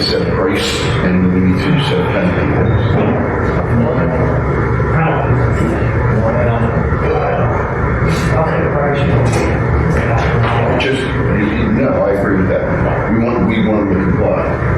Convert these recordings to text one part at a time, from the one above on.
to set a price and we need to set a penalty. Just, no, I agree with that. We want to comply.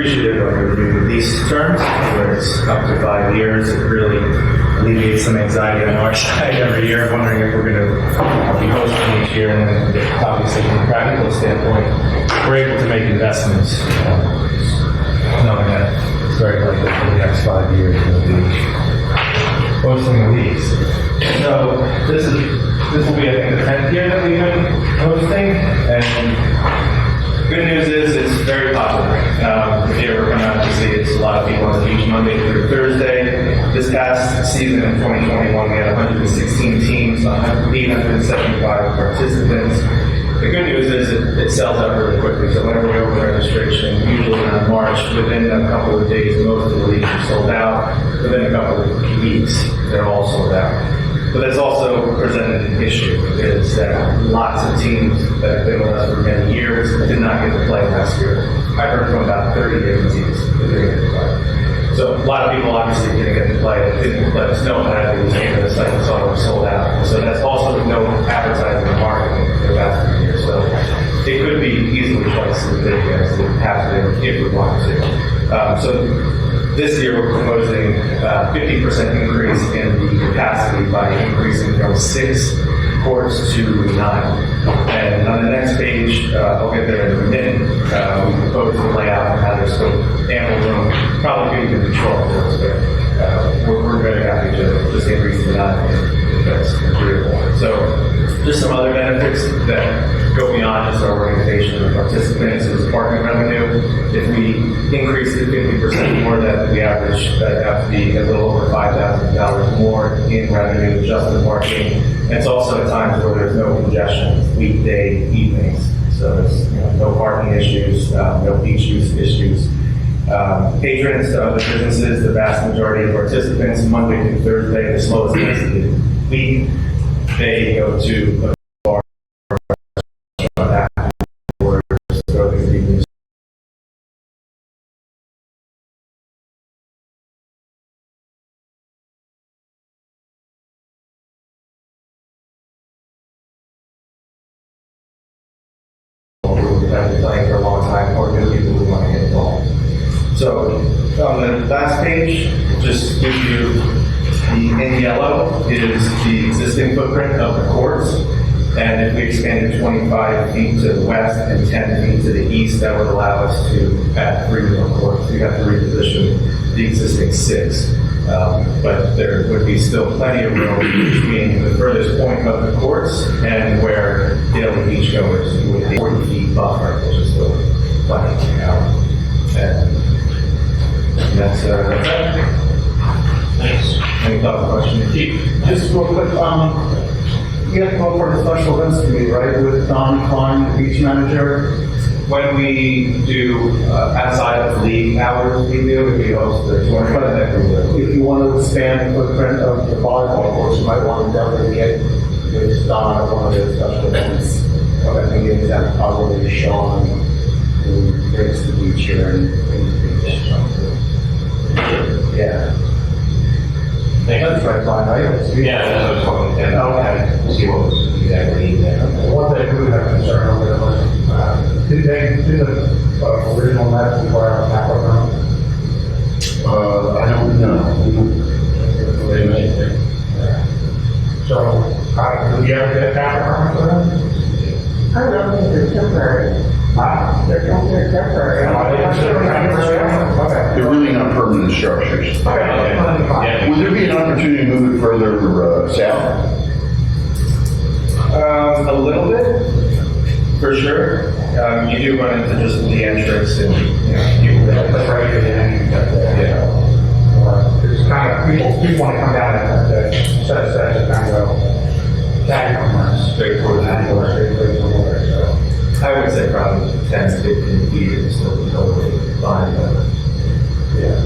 appreciative of the new lease terms, where it's up to 5 years. It really alleviates some anxiety on our side every year, wondering if we're going to be hosting each year. And then, obviously, from a practical standpoint, we're able to make investments, knowing that it's very likely for the next 5 years we'll be hosting a lease. So this will be, I think, the 10th year that we've been hosting, and good news is it's very popular. If you ever come out to see it, it's a lot of people on the beach Monday through Thursday. This past season in 2021, we had 116 teams, 875 participants. The good news is it sells out really quickly. So whenever we open registration, usually around March, within a couple of days, most of the leagues are sold out. Within a couple of weeks, they're all sold out. But that's also presented an issue, is that lots of teams that have been with us for many years did not get to play last year. I heard from about 30 different teams that didn't get to play. So a lot of people obviously didn't get to play, didn't let us know that they came to the site and saw it was sold out. So that's also no advertising or marketing for the past 3 years. So it could be easily twice as big as it has been if we wanted to. So this year, we're proposing 50% increase in the capacity by increasing from 6 courts to 9. And on the next page, I'll get there in a minute, we propose the layout and how there's still ample room, probably could even be 12 courts there. We're very happy to just increase to 9 if that's agreeable. So just some other benefits that go beyond just our organization of participants is parking revenue. If we increase it 50% more, that the average that have to be a little over $5,000 more in revenue just in parking. And it's also at times where there's no congestion, weekday evenings. So there's no parking issues, no beach use issues. Patrons to other businesses, the vast majority of participants, Monday through Thursday, the slowest days of the week, they go to a bar afterwards, so they can use who have been playing for a long time, or new people who want to get involved. So on the last page, just gives you in yellow is the existing footprint of the courts. And if we expanded 25 feet to the west and 10 feet to the east, that would allow us to add 3 more courts. We have to reposition the existing 6. But there would be still plenty of room between the furthest point of the courts and where daily beachgoers would be 40 feet buffer, which is still plenty. And that's it. Thanks. Any thoughts, questions? Just real quick, you have to go for the special events committee, right, with Don Klein, the beach manager? When we do outside of league hours, we host the tournament that we do. If you want to expand the footprint of the volleyball course, you might want to definitely get with Don at one of the special events. I think it's that probably Sean, who brings the beach here and brings the beach. Yeah. That's right, fine, right? Yeah, that's what I was talking about. Okay. See what was exactly in there. One thing we have concern over there, did they do the original map before our capital room? I don't know. So, do you ever get a capital room for them? I don't think they're temporary. They're temporary. They're really not permanent structures. Yeah. Would there be an opportunity to move it further south? A little bit, for sure. You do run into just the entrance and people that That's right, yeah. It's kind of, people want to come down and set to kind of go, that Straight towards the water. so. I would say probably 10 to 15 feet is still totally fine. But Yeah.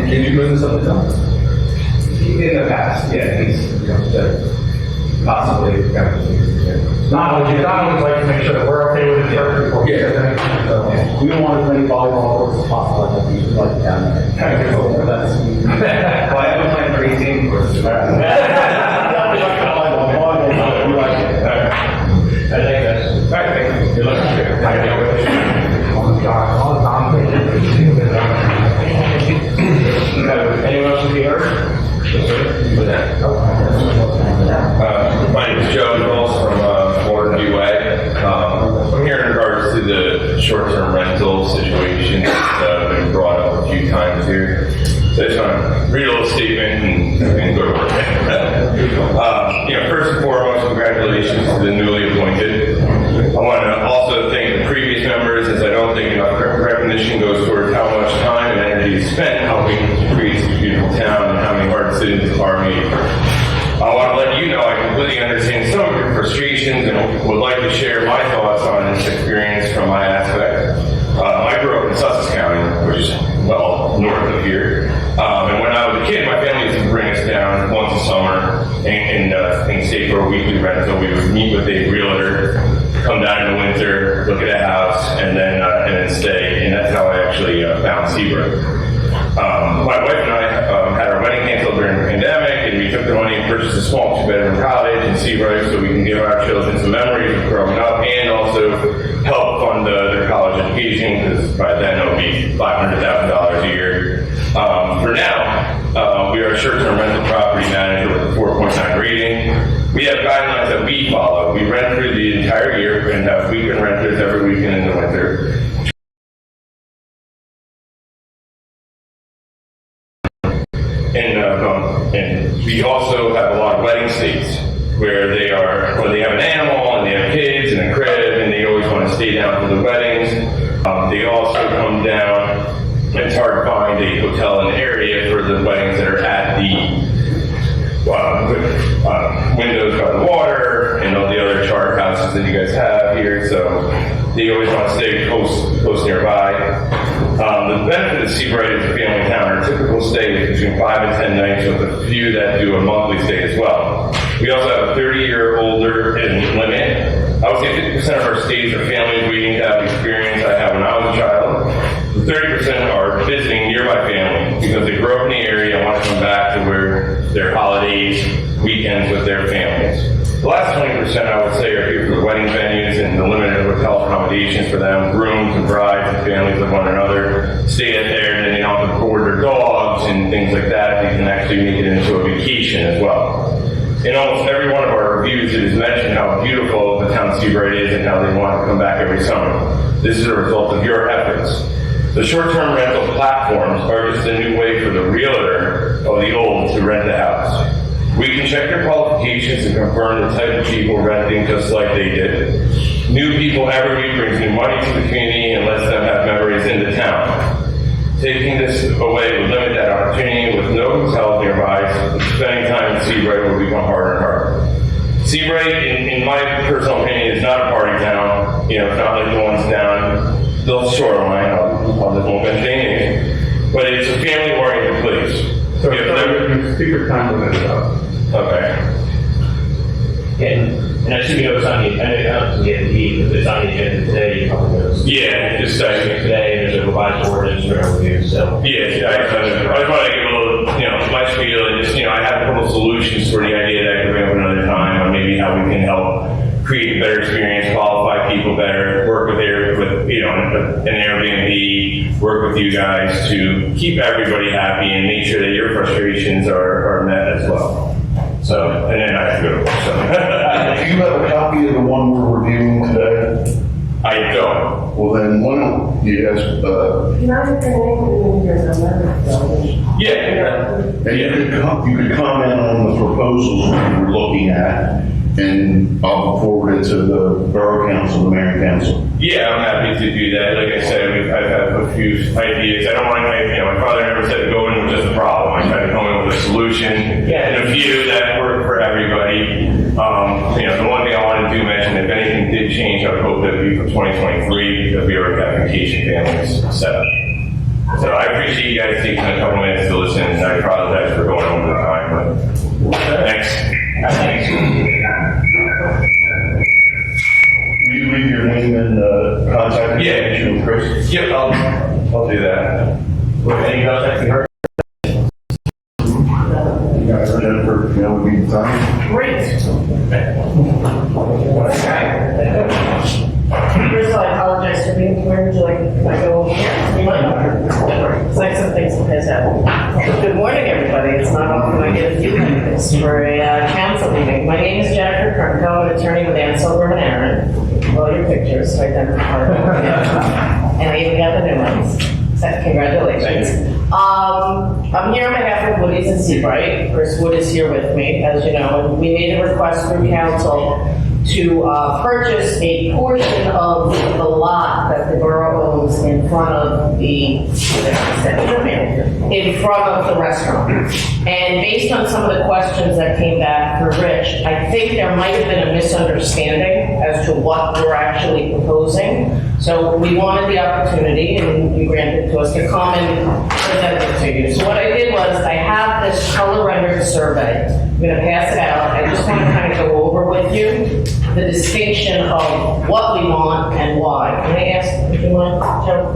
can you bring this up to Don? In the past, yeah, he's said possibly kind of things. Not only like to make sure that we're okay with it first before we says anything, so. We don't want as many volleyball courts as possible, like we like down there. Well, I have a plan for 18 courses. I think that's, All right, thank you. you're looking good. Oh, God, challenges here. So I just want to read a little statement and go to work. First and foremost, congratulations to the newly appointed. I want to also thank the previous members, as I don't think enough recognition goes towards how much time and energy is spent helping to create this beautiful town and how many hard decisions are made. I want to let you know I completely understand some of your frustrations and would like to share my thoughts on this experience from my aspect. I grew up in Sussex County, which is well north of here. And when I was a kid, my family used to bring us down once a summer and stay for a weekly rental. We would meet with a realtor, come down in the winter, look at a house, and then stay. And that's how I actually found Seabrook. My wife and I had our wedding canceled during the pandemic, and we took the money and purchased a small two-bedroom cottage in Seabrook so we can give our children some memories of growing up and also help fund their college education, because by then it would be $500,000 a year. For now, we are a short-term rental property manager with a 4.9 rating. We have guidelines that we follow. We rent through the entire year and have weekend renters every weekend in the winter. And we also have a lot of wedding states where they have an animal and they have kids and a crib and they always want to stay down for the weddings. They also come down, and it's hard to find a hotel in the area for the weddings that are at the windows by the water and all the other charter houses that you guys have here. So they always want to stay close nearby. The benefit of Seabright as a family town, our typical stay is between 5 and 10 nights, with a few that do a monthly stay as well. We also have a 30-year older limit. I would say 50% of our stays are families waiting to have the experience I had when I was a child. The 30% are visiting nearby families because they grew up in the area and want to come back to where their holidays, weekends with their families. The last 20% I would say are here for the wedding venues and the limited hotel accommodations for them, grooms and brides and families with one another, stay out there and then they don't have to board their dogs and things like that. They can actually make it into a vacation as well. In almost every one of our reviews, it is mentioned how beautiful the town Seabright is and how they want to come back every summer. This is a result of your efforts. The short-term rental platforms are just a new way for the realtor of the old to rent the house. We can check their qualifications and confirm the type of people renting just like they did. New people every week brings new money to the community and lets them have memories in the town. Taking this away would limit that opportunity with no hotels nearby, so spending time in Seabright will become harder and harder. Seabright, in my personal opinion, is not a party town. It's not like the ones down the shoreline. I'll just won't mention anything. But it's a family-oriented place. So your speaker time limit is up. Okay. And I assume it's on the agenda, it's on the agenda today, you probably know. Yeah, just today, there's a revised ordinance for review, so. Yeah, I just want to give a little, my spiel, and just, I have a couple solutions for the idea that I could bring up another time on maybe how we can help create a better experience, qualify people better, work with an Airbnb, work with you guys to keep everybody happy and make sure that your frustrations are met as well. So, and then I have to go to work. So. Do you have a copy of the one we're reviewing today? I don't. Well, then why don't you guys, Yeah. and you could comment on the proposals we were looking at, and I'll forward it to the Borough Council, the Mayor Council. Yeah, I'm happy to do that. Like I said, I've had a few ideas. I don't want my father never said go in with just a problem. I try to come in with a solution and a few that work for everybody. The one thing I wanted to mention, if anything did change, I would hope that it would be for 2023 because we already have vacation families set up. So I appreciate you guys taking a couple minutes to listen, and I apologize for going over the time, but thanks. Will you leave your name and contact information with Chris? Yep, I'll do that. Any contact you heard? Jennifer, would be the time. Great. First of all, I apologize for being here. Would you like if I go over here? It's like some things has happened. Good morning, everybody. It's not often I get a few minutes for a council meeting. My name is Jennifer Krumko, an attorney with Ann Silverman Aaron. All your pictures, so I identify them. And I even got the new ones. So, congratulations. I'm here on behalf of Woody's and Seabright. Chris Wood is here with me, as you know, and we made a request through council to purchase a portion of the lot that the borough owns in front of the restaurant. And based on some of the questions that came back through Rich, I think there might have been a misunderstanding as to what we're actually proposing. So we wanted the opportunity, and you granted it to us, to come and present it to you. So what I did was, I have this color rendered survey. I'm going to pass it out. I just want to kind of go over with you the distinction of what we want and why. Can I ask, if you want, Joe?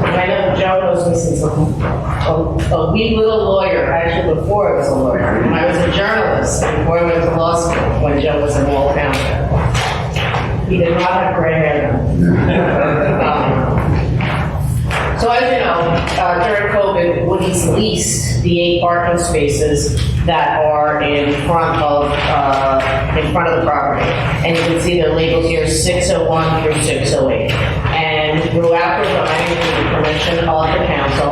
I know Joe knows me since a wee little lawyer, actually before I was a lawyer. I was a journalist before I went to law school when Joe was in Wall County. He did not have gray hair then. So as you know, during COVID, Woody's leased the 8 parking spaces that are in front of the property. And you can see their labels here, 601 through 608. And through outdoor dining, with the permission of the council,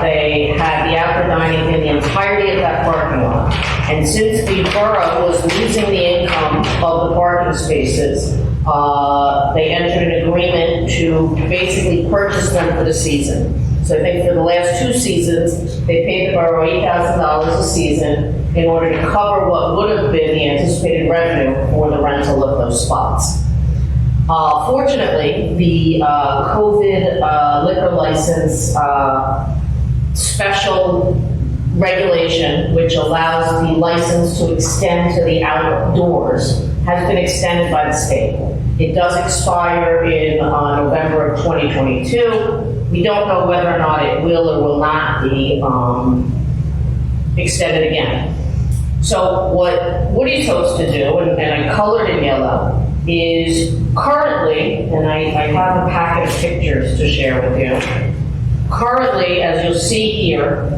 they had the outdoor dining in the entirety of that parking lot. And since the borough was losing the income of the parking spaces, they entered an agreement to basically purchase them for the season. So I think for the last 2 seasons, they paid the borough $8,000 a season in order to cover what would have been the anticipated revenue for the rental of those spots. Fortunately, the COVID liquor license special regulation, which allows the license to extend to the outdoors, has been extended by the state. It does expire in November of 2022. We don't know whether or not it will or will not be extended again. So what Woody's hopes to do, and I colored in yellow, is currently, and I have a packet of pictures to share with you. Currently, as you'll see here,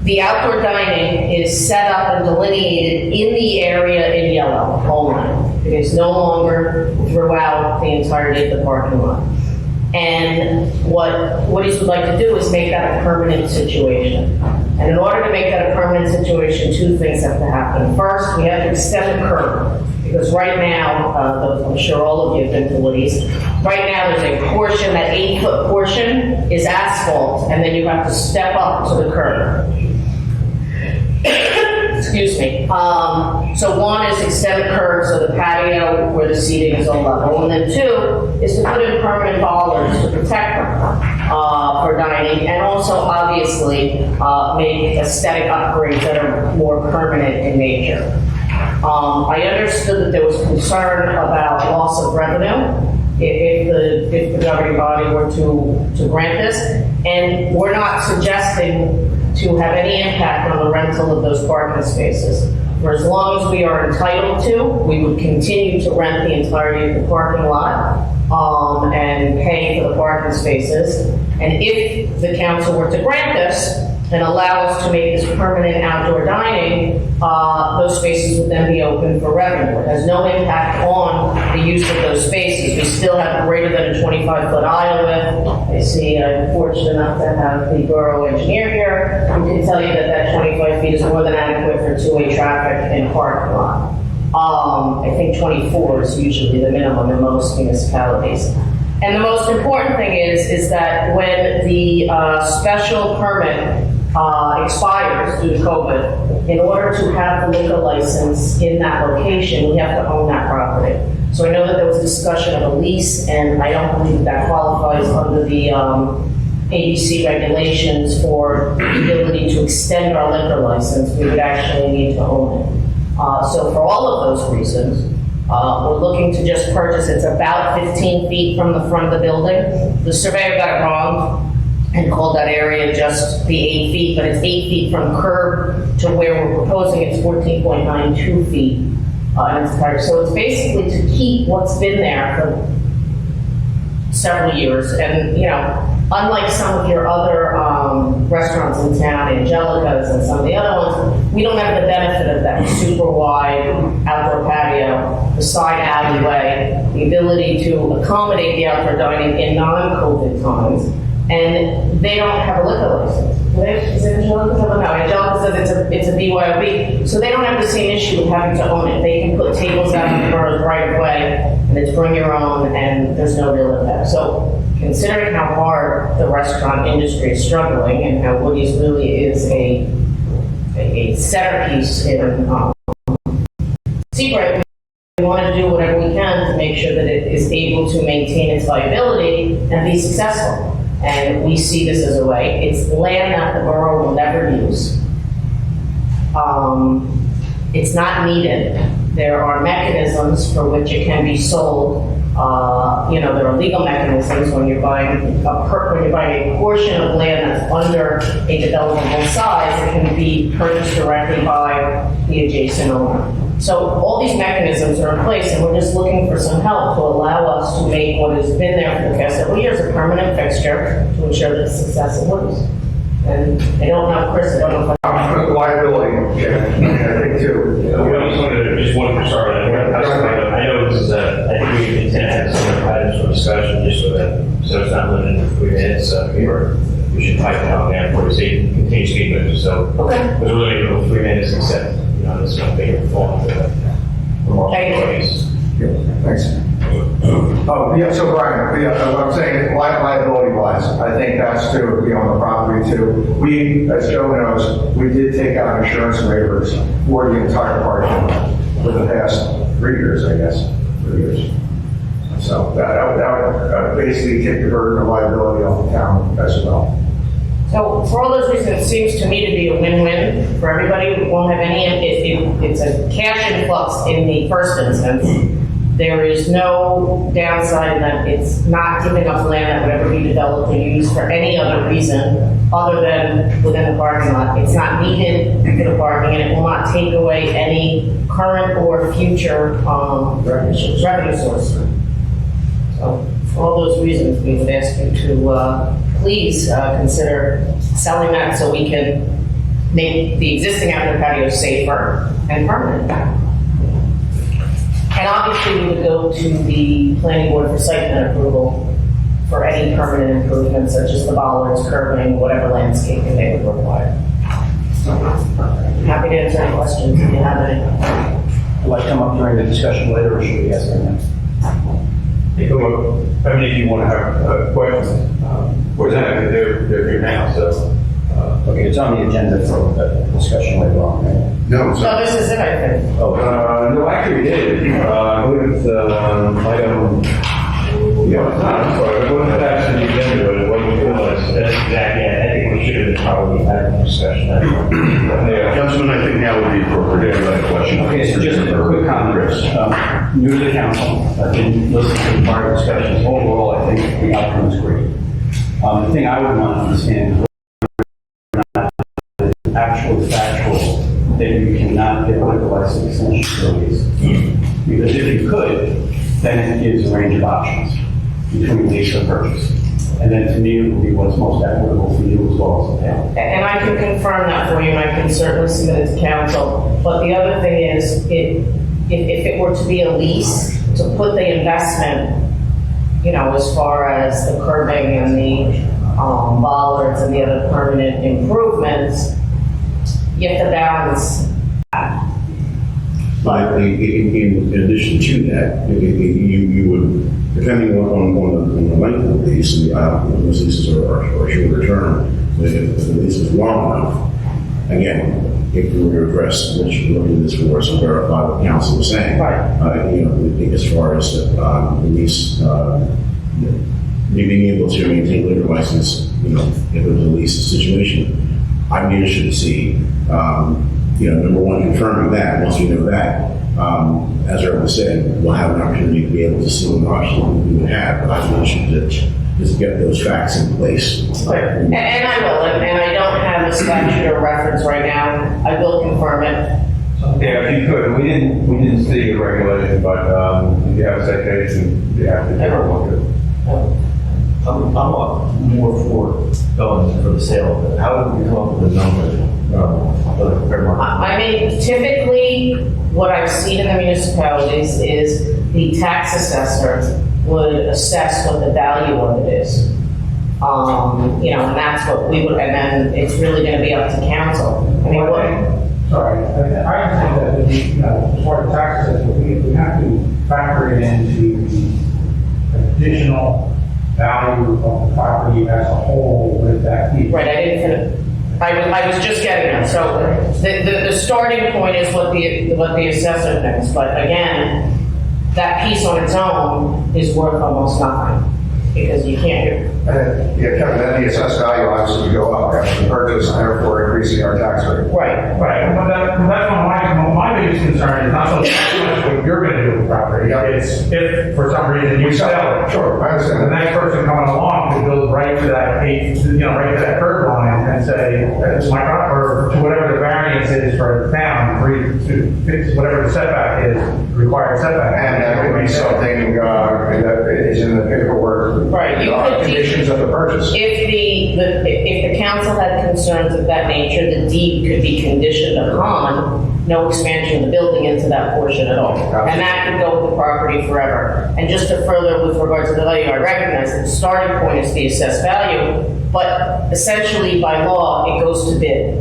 the outdoor dining is set up and delineated in the area in yellow only. It is no longer throughout the entirety of the parking lot. And what Woody's would like to do is make that a permanent situation. And in order to make that a permanent situation, 2 things have to happen. First, we have to extend the curb. Because right now, I'm sure all of you have been to Woody's, right now there's a portion, that 8-foot portion is asphalt, and then you have to step up to the curb. Excuse me. So 1 is extend the curb so the patio where the seating is all level. And then 2 is to put in permanent bollards to protect them for dining, and also obviously make aesthetic upgrades that are more permanent in nature. I understood that there was concern about loss of revenue if the governing body were to grant this, and we're not suggesting to have any impact on the rental of those parking spaces. For as long as we are entitled to, we would continue to rent the entirety of the parking lot and pay for the parking spaces. And if the council were to grant this and allow us to make this permanent outdoor dining, those spaces would then be open for revenue. It has no impact on the use of those spaces. We still have greater than a 25-foot aisle width. I see I'm fortunate enough to have the borough engineer here who can tell you that that 25 feet is more than adequate for 2-way traffic in parking lot. I think 24 is usually the minimum in most municipalities. And the most important thing is that when the special permit expires due to COVID, in order to have the liquor license in that location, we have to own that property. So I know that there was discussion of a lease, and I don't believe that qualifies under the ABC regulations for the ability to extend our liquor license. We would actually need to own it. So for all of those reasons, we're looking to just purchase. It's about 15 feet from the front of the building. The surveyor got it wrong and called that area just the 8 feet, but it's 8 feet from curb to where we're proposing. It's 14.92 feet. So it's basically to keep what's been there for several years. And, you know, unlike some of your other restaurants in town, Angelica's and some of the other ones, we don't have the benefit of that super wide outdoor patio, the side alleyway, the ability to accommodate the outdoor dining in non-COVID times. And they don't have a liquor license. Do they? Is it Angelica? No, Angelica says it's a BYOB, so they don't have the same issue with having to own it. They can put tables out in the boroughs right away, and it's bring your own, and there's no real impact. So considering how hard the restaurant industry is struggling, and how Woody's really is a centerpiece in Seabright, we want to do whatever we can to make sure that it is able to maintain its viability and be successful. And we see this as a way. It's land that the borough will never use. It's not needed. There are mechanisms for which it can be sold. There are legal mechanisms when you're buying a portion of land that's under a developable size. It can be purchased directly by the adjacent owner. So all these mechanisms are in place, and we're just looking for some help to allow us to make what has been there for the past several years a permanent fixture to ensure the success of Woody's. And I don't know, Chris, I don't know if Liability, I think too. Just one for sorry. I know this is I think we intend to have some items for discussion just so it's not limited to 3 minutes. We should pipe down there for the sake continue speaking. So Okay. we're really going to 3 minutes except, this is going to be fall into the more employees. Thanks. So Brian, what I'm saying, liability-wise, I think that's to be on the property too. We, as Joe knows, we did take out insurance waivers for the entire parking for the past 3 years, I guess, 3 years. So that would basically take the burden of liability off the town as well. So for all those reasons, it seems to me to be a win-win for everybody. We won't have any, it's a cash influx in the first instance. There is no downside in that it's not giving up land that would ever be developed or used for any other reason other than within the parking lot. It's not needed for the parking, and it will not take away any current or future revenue source. So for all those reasons, we would ask you to please consider selling that so we can make the existing outdoor patio safer and permanent. And obviously, we would go to the planning board for site plan approval for any permanent improvements such as the bollards, curbing, whatever landscaping they would require. Happy to answer any questions if you have any. Will I come up during the discussion later, or should we ask them now? If you want to have questions, for example, they're here now, so. Okay, it's on the agenda for discussion later on, right? No, So this is it, I think. No, actually, we did. I believe it's item. It's not. I'm sorry. It wasn't attached to the agenda, but it wasn't realized. That's exactly it. I think we should have probably had a discussion. Councilman, I think now would be appropriate to have a question. Okay, so just a quick comment, Chris. New to the council, I didn't listen to the prior discussions. Overall, I think the outcome is great. The thing I would want to understand is actual factual that you cannot get a liquor license in facilities. Because if you could, then it gives a range of options between lease or purchase. And then to me, it would be what's most equitable for you as well as the town. And I can confirm that for you, and I can certainly submit it to council. But the other thing is, if it were to be a lease, to put the investment, as far as the curbing and the bollards and the other permanent improvements, you have to balance. But in addition to that, you would, depending on the length of the lease, and those leases are shorter term, if the lease is long enough, again, if we were to address what you're looking at this for, so verify what council was saying. Right. As far as the lease, being able to maintain liquor license, if it was a lease situation, I'd be interested to see, number one, confirming that. Once we know that, as Earl said, we'll have an opportunity to be able to see what options we would have. But I'd be interested to just get those facts in place. And I will, and I don't have a statute or reference right now. I will confirm it. Yeah, if you could. We didn't see a regulation, but if you have a citation, you have to take a look at it. I'm more for going for the sale, but how would we come up with a number? I mean, typically, what I've seen in the municipalities is the tax assessor would assess what the value of it is And that's what we would, and then it's really gonna be up to council. I mean, Sorry, I understand that, as far as taxes, we have to factor it into the additional value of the property as a whole with that piece. right, I didn't finish. I was just getting there. So the starting point is what the assessor thinks, but again, that piece on its own is worth almost nothing, because you can't. Yeah, Kevin, then the assessed value obviously would go up after the purchase, and therefore increasing our tax rate. Right. Right, but that's my biggest concern is not so much what you're gonna do with the property. It's if for some reason you sell it. Sure, I understand. The next person coming along could build right to that right to that curb line and say, it's my property, or to whatever the variance is for the town, to fix whatever the setback is, required setback. And that could be something that is in the paperwork. Right, you could Conditions of the purchase. If the council had concerns of that nature, the deed could be conditioned upon no expansion of the building into that portion at all. And that could go with the property forever. And just to further with regard to the value, I recognize that the starting point is the assessed value, but essentially by law, it goes to bid.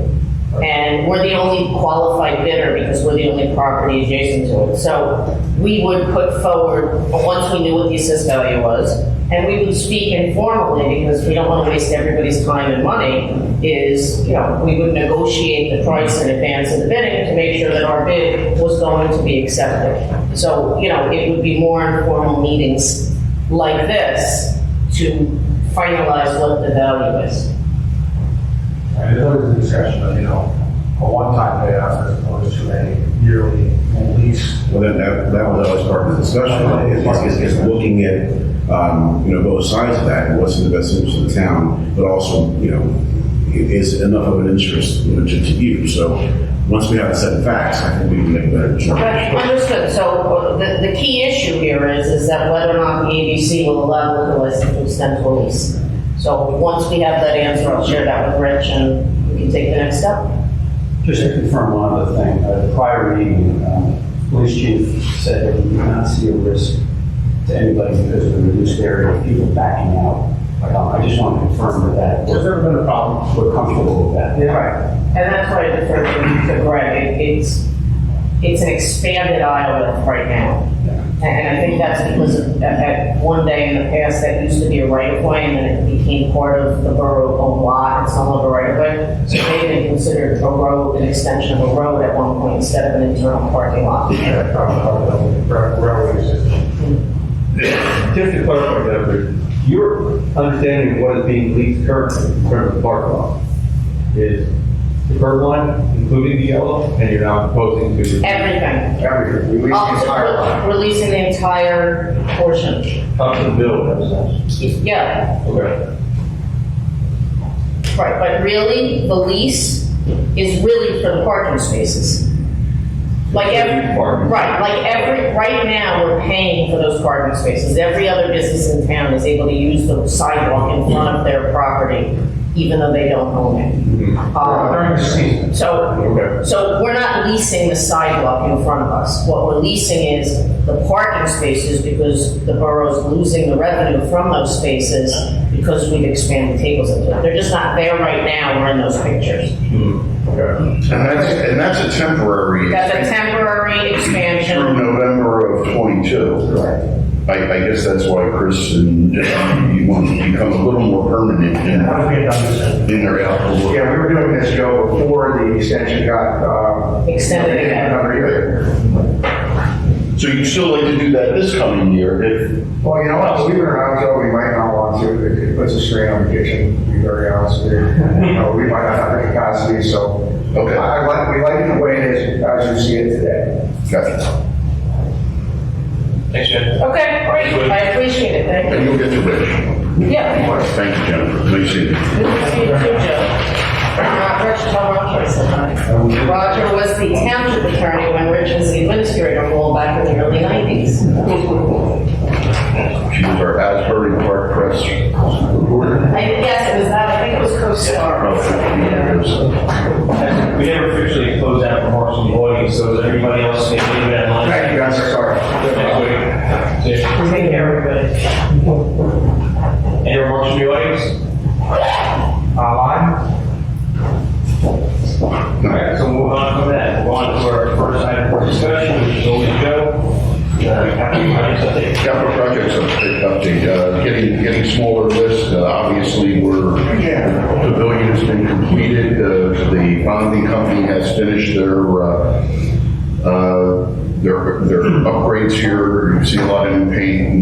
And we're the only qualified bidder because we're the only property adjacent to it. So we would put forward, once we knew what the assessed value was, and we would speak informally because we don't want to waste everybody's time and money, we would negotiate the price in advance of the bidding to make sure that our bid was going to be accepted. So, it would be more informal meetings like this to finalize what the value is. And there was a discussion of, a one-time payout as opposed to a yearly lease. Well, then that was always part of the discussion, is looking at, both sides of that, and what's in the best interest of the town, but also, is enough of an interest, to you. So once we have a set of facts, I think we can make a better Okay, determination. understood. So the key issue here is that whether or not the ABC will allow liquor license to extend to a lease. So once we have that answer, I'll share that with Rich and we can take the next step. Just to confirm one other thing, the prior meeting, police chief said that he did not see a risk to anybody because of the reduced area of people backing out. I just want to confirm that There's never been a problem. we're comfortable with that. Yeah. Right. And that's why I defer to Greg. It's an expanded aisle right now. And I think that's because at one day in the past, that used to be a right of way, and then it became part of the borough-owned lot, it's no longer right of way. So they even considered a road, an extension of a road at one point instead of an internal parking lot. Yeah, railway system. Just to clarify that, your understanding of what is being leased currently in terms of the parking lot is the curb line, including the yellow, and you're now proposing to Everything. Everything, we lease the entire line. Releasing the entire portion. up to the bill, that's Yeah, okay. right, but really, the lease is really for the parking spaces. Right, right now, we're paying for those parking spaces. Every other business in town is able to use the sidewalk in front of their property, even though they don't own it. During the season. So we're not leasing the sidewalk in front of us. What we're leasing is the parking spaces because the borough's losing the revenue from those spaces because we've expanded tables into it. They're just not there right now, we're in those pictures. And that's a temporary. That's a temporary expansion. Through November of '22. Correct. I guess that's why Chris and you want to become a little more permanent How does it get done? in their outdoor. Yeah, we were doing this, Joe, before the extension got, Extended again. another year. So you'd still like to do that this coming year if, Well, you know what, believe it or not, Joe, we might not want to, it puts a strain on the kitchen, to be very honest with you. We might not have the capacity, so. Okay. We like it the way it is, as you see it today. gotcha. Thanks, Jen. Okay, great, I appreciate it, thank And you. you'll get to Rich. Yeah. Thank you, Jennifer. Nice seeing you. Good to see you too, Joe. Rich, tell Roger I said hi. Roger was the township attorney when Rich was the administrator role back in the early 90s. She was our Asbury Park Press reporter. Yes, it was that, I think it was co-star. About 15 years. We never officially closed out remarks from the audience, so is there anybody else maybe leave that line? Thank you, guys, sorry. Next week. See you. Take care, everybody. Any remarks from the audience? projects update, getting smaller list. Obviously, the pavilion has been completed. The bonding company has finished their upgrades here. You see a lot of new paint,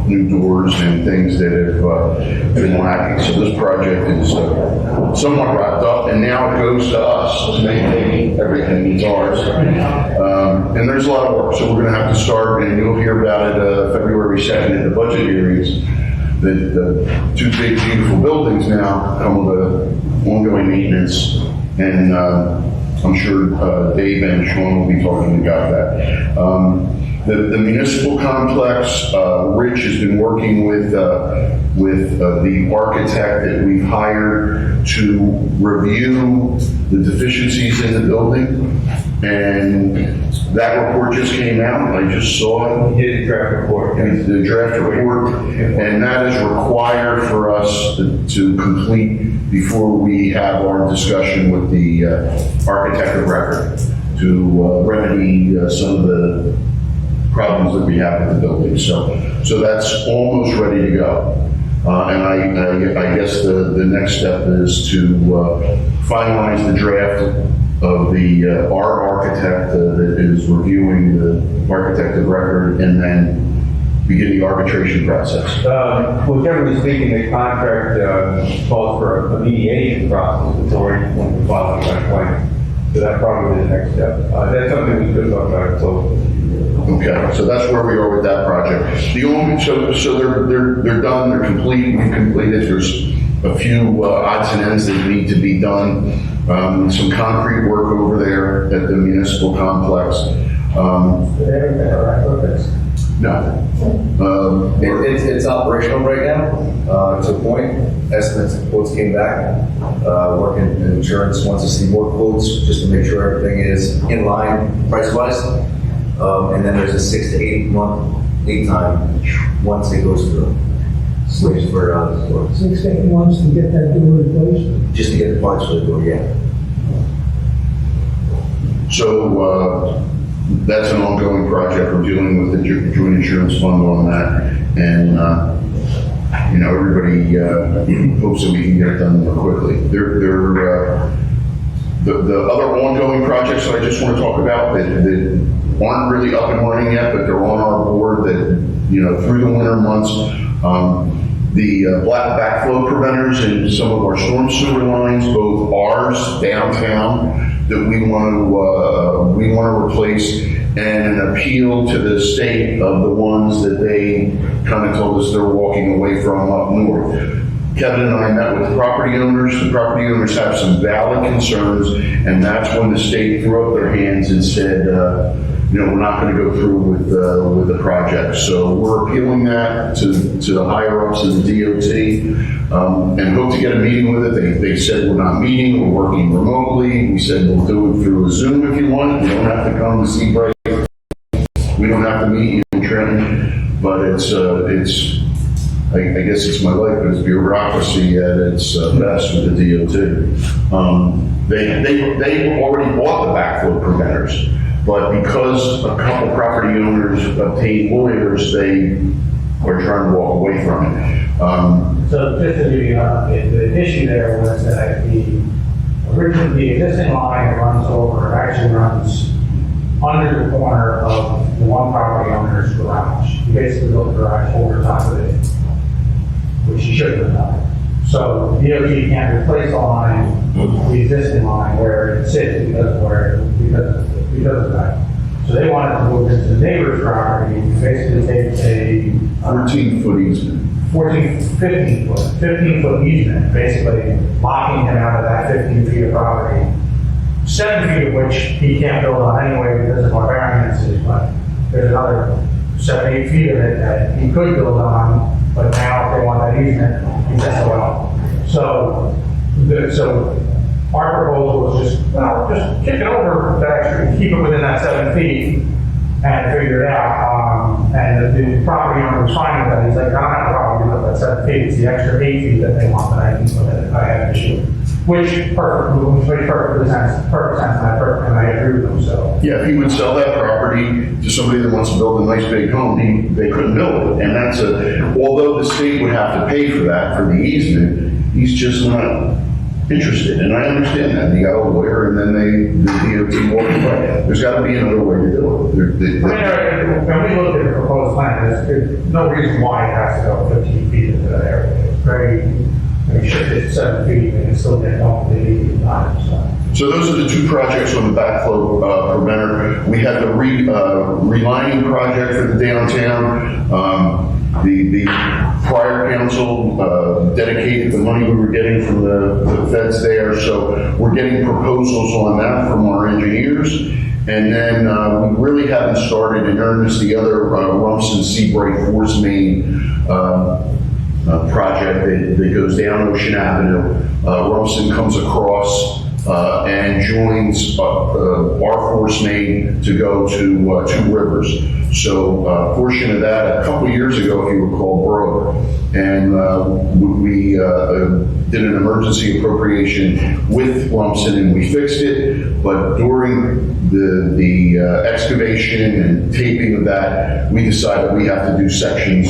new doors and things that have been lacking. So this project is somewhat wrapped up, and now it goes to us to maintain everything. It's ours. And there's a lot of work, so we're going to have to start, and you'll hear about it February 2nd at the budget hearings. The two big, beautiful buildings now come with ongoing maintenance, and I'm sure Dave and Sean will be talking about that. The municipal complex, Rich has been working with the architect that we've hired to review the deficiencies in the building. And that report just came out. I just saw it. Here's the draft report. The draft report, and that is required for us to complete before we have our discussion with the architect of record to remedy some of the problems that we have with the building. So that's almost ready to go. And I guess the next step is to finalize the draft of our architect that is reviewing the architect of record, and then begin the arbitration process. Well, generally speaking, the contract calls for a mediation process. It's already when we file that claim. So that probably is the next step. That's something we could talk about closely. Okay, so that's where we are with that project. So they're done, they're complete, we've completed. There's a few odds and ends that need to be done. Some concrete work over there at the municipal complex. No. It's operational right now, to a point. Estimates and quotes came back. Working in insurance wants to see more quotes just to make sure everything is in line price-wise. And then there's a 6 to 8 month lead time once it goes through. Slaves for the door. 6 to 8 months to get that door replaced? Just to get the parts for the door, yeah. So that's an ongoing project. We're dealing with the joint insurance fund on that, and everybody hopes that we can get it done more quickly. The other ongoing projects that I just want to talk about that aren't really up and running yet, but they're on our board that through the winter months. The black backflow preventers in some of our storm sewer lines, both ours downtown, that we want to replace, and an appeal to the state of the ones that they kind of told us they're walking away from up north. Kevin and I met with the property owners. The property owners have some valid concerns, and that's when the state threw up their hands and said, we're not going to go through with the project. So we're appealing that to the higher ups of the DOT, and hope to get a meeting with it. They said we're not meeting, we're working remotely. We said we'll do it through a Zoom if you want. You don't have to come to Seabright. We don't have to meet you in Trenton, but it's I guess it's my life, but it's bureaucracy at its best with the DOT. They already bought the backflow preventers. But because a couple property owners obtained lawyers, they are trying to walk away from it. So just to give you the issue there was that the existing line that runs over actually runs under the corner of the one property owner's garage. He basically built the garage over top of it, which he shouldn't have done. So DOT can't replace the line, the existing line where it sits because of that. So they wanted to move into the neighbor's property, basically take a 14-foot easement. 15-foot easement, basically locking him out of that 15 feet of property. 7 feet of which he can't build on anyway because of our variances, but there's another 7, 8 feet of it that he could build on, but now if they want that easement, he says, well. So our proposal was just kick it over to actually keep it within that 7 feet and figure it out. And the property owner was fine with that. He's like, I don't have a problem with that 7 feet. It's the extra 8 feet that they want that I have an issue. which makes perfect sense, and I agree with them, so. Yeah, if he would sell that property to somebody that wants to build a nice big home, they couldn't build it. And that's although the state would have to pay for that, for the easement, he's just not interested. And I understand that. He got a lawyer and then the DOT walked away. There's got to be another way to do it. When we looked at the proposed plan, there's no reason why it has to go 15 feet into that area. It's very, it's 7 feet, and it's still getting off the 89, so. So those are the two projects on the backflow preventer. We had the relining project for the downtown. The prior council dedicated the money we were getting from the feds there, so we're getting proposals on that from our engineers. And then we really haven't started in earnest the other Rumson Seabright Force Main project that goes down Ocean Avenue. Rumson comes across and joins our force main to go to Two Rivers. So a portion of that, a couple of years ago, if you recall, broke. And we did an emergency appropriation with Rumson and we fixed it. But during the excavation and taping of that, we decided we have to do sections.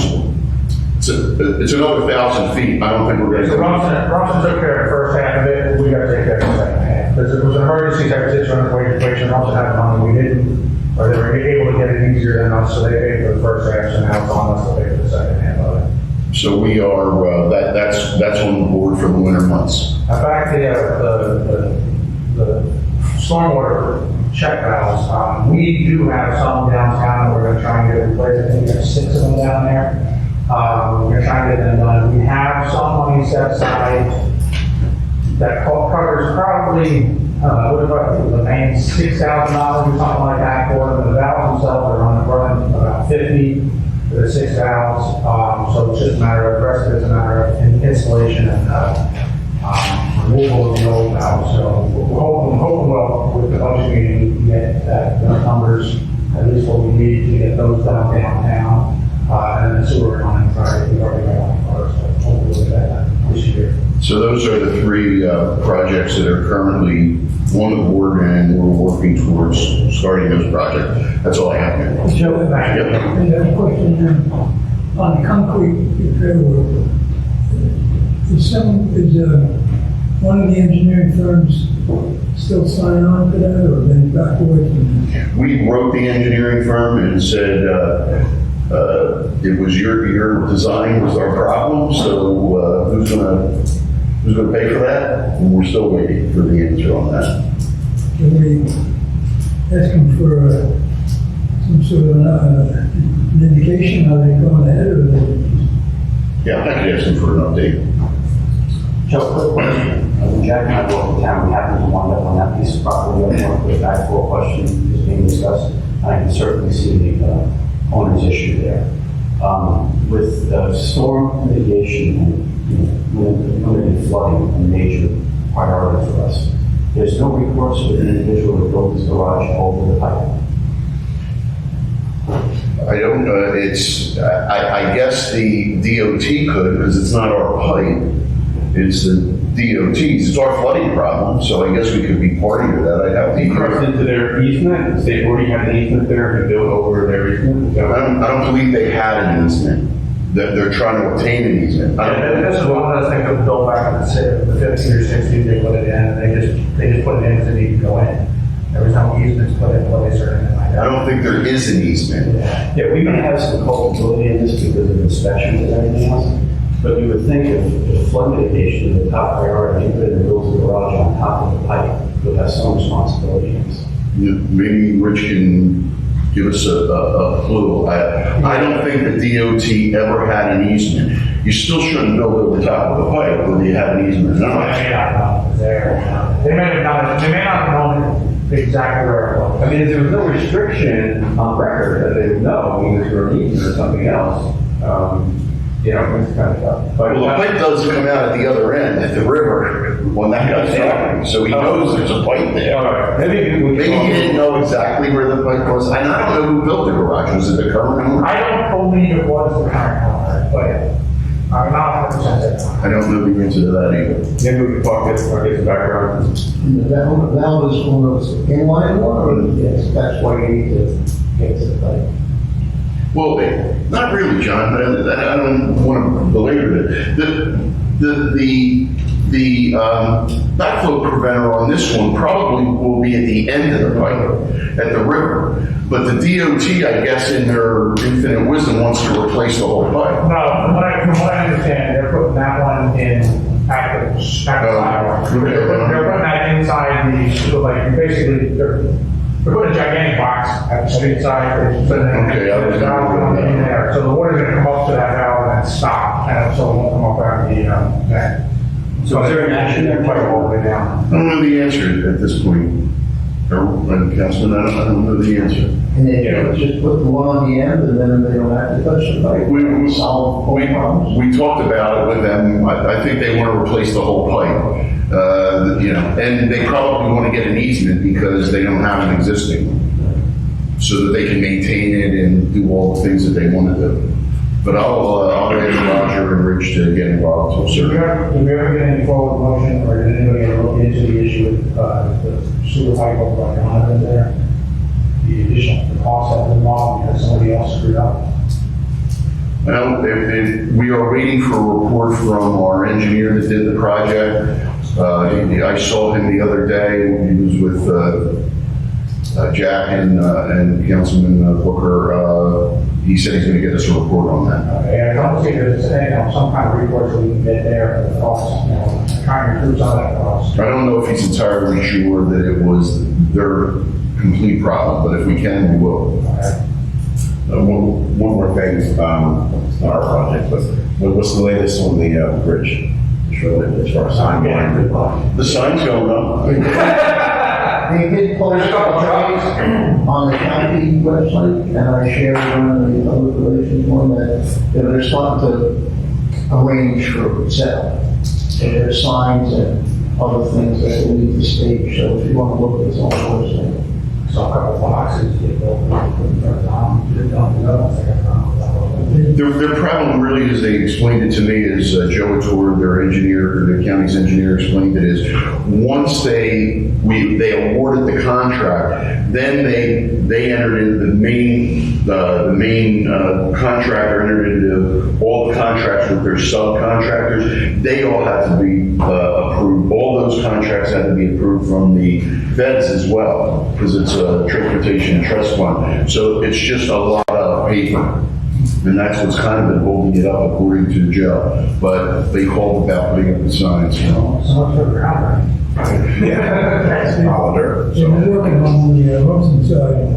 It's another 1,000 feet. I don't think we're going to. So Robson took care of the first half of it, we got to take care of the second half. Because it was an emergency type of situation, Robson had money, we didn't, or they were able to get it easier than us, so they paid for the first half, so now it's on us to pay for the second half of it. So we are, that's on the board for the winter months. Now back to the stormwater check valves, we do have some downtown, we're going to try and get it replaced, I think there's 6 of them down there. We're going to try and get them done. We have some money set aside that covers probably, what about the main $6,000 or something like that for them. The valves themselves are running about 50 for the 6 valves. So it's just a matter of, the rest of it's a matter of installation and removal of the old valves. So we're hoping well with the budget meeting, we can get those numbers, at least what we need to get those done downtown. And the sewer line project, we've already got on first, so hopefully we'll get that this year. So those are the 3 projects that are currently on the board and we're working towards starting those projects. That's all I have here. Joe, Yep. I have a question on the concrete repair work. Is one of the engineering firms still sign on to that, or they back away from that? We wrote the engineering firm and said it was your design was our problem, so who's gonna pay for that? And we're still waiting for the answer on that. Can we ask them for some sort of an indication, are they going ahead, or they? Yeah, I could ask them for an update. Just a quick question. When Jack and I worked in town, we happened to wind up on that piece of property. I want to go back for a question is being discussed. And I can certainly see the owner's issue there. With storm mitigation and limited flooding, a major priority for us. There's no recourse for an individual to build his garage over the pipe. I don't know, I guess the DOT could, because it's not our pipe, it's the DOT's, it's our flooding problem, so I guess we could be party to that. I'd have to. Crossed into their easement, they already had an easement there to build over their easement. I don't believe they had an easement. They're trying to obtain an easement. And this is one of those things that was built back in the 50s or 60s, they put it in, and they just put it in because it needed to go in. There was no easements put in place or anything like I that. don't think there is an easement. Yeah, we may have some culpability in this because of inspections and everything else, but you would think if flood mitigation is the top priority, anybody that builds a garage on top of the pipe would have some responsibility in this. Maybe Rich can give us a clue. I don't think the DOT ever had an easement. You still shouldn't build over the top of the pipe whether you have an easement or They not. may not know it was there. They may not have known exactly where it was. I mean, if there was no restriction on record that they would know either through an easement or something else, it's kind of tough. But Well, the pipe does come out at the other end, at the river, when that guy's talking, so he knows there's a pipe there. all right, maybe we Maybe he didn't know exactly where the pipe was. And I don't know who built the garage. Was it the current owner? I don't believe it was the current owner, but I'm not 100% I don't know the answer to that either. Maybe we can talk, get some background. And the valve is one of those inline water, yes, that's why you need to get to the pipe. Well, not really, John, but I don't want to belabor it. The backflow preventer on this one probably will be at the end of the pipe, at the river. But the DOT, I guess, in their infinite wisdom, wants to replace the whole pipe. No, from what I understand, they're putting that one in at the sidewalk. Okay. They're putting that inside the, like, basically, they're putting a gigantic box at the street side. Okay, I was going in there, so the water's gonna come up to that valve and then stop, and so it won't come up out of the, vent. So is there an action there? Quite all the way down. I don't know the answer at this point. Councilman, I don't know the answer. And then you just put the one on the end, and then they don't have to touch the pipe. Solve all problems. We talked about it with them. I think they want to replace the whole pipe. You know, and they probably want to get an easement because they don't have an existing, so that they can maintain it and do all the things that they want to do. But I'll get Roger and Rich to get involved to a Did we ever get any forward motion, or did anybody ever look into the issue with the sewer pipe over by Donovan there? The additional, the cost that was involved because somebody else screwed up? Well, we are waiting for a report from our engineer that did the project. I saw him the other day. He was with Jack and Councilman Booker. He said he's going to get us a report on that. Okay, I don't see there's some kind of recourse we can get there for the cost, trying to reduce some of that cost. I don't know if he's entirely sure that it was their complete problem, but if we can, we will. One more thing, it's not our project, but what's the latest on the bridge? Sure, as far as timeline. The sign's going up. They did post a phrase on the county website, and I shared on the public relations one that they're starting to arrange for sale. So there's signs and other things that will leave the stage, so if you want to look at this on the website. So a couple boxes, get built, Their problem really, as they explained it to me, is Joe Attore, their engineer, the county's engineer, explained it is once they awarded the contract, then they entered into the main contractor entered into all the contracts with their subcontractors. They all had to be approved. All those contracts had to be approved from the feds as well, because it's a transportation and trust fund. So it's just a lot of paper. And that's what's kind of been holding it up, according to Joe. But they called about putting up the signs, you know. So much for the ground. Yeah, Hollander. They've been working on the Wilson side,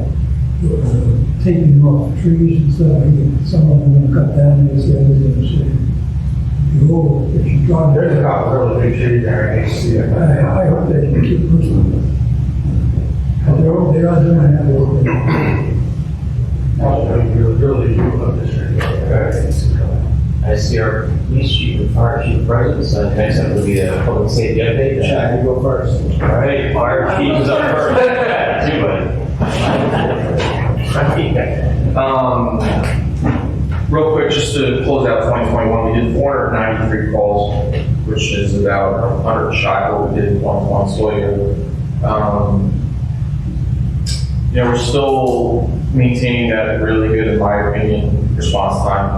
taking off trees and stuff. I think some of them are gonna cut down, they said, if you drive. There's a couple really big trees there, and they see it. I hope they can keep pushing. They are doing that. Really do love this area. I see our police chief and fire chief present, so next up will be a public safety update. Jack, you go first. All right, fire chief is up first. Real quick, just to close out 2021, we did 493 calls, which is about 100 shy of what we did in 2021. So, we're still maintaining that really good, in my opinion, response time.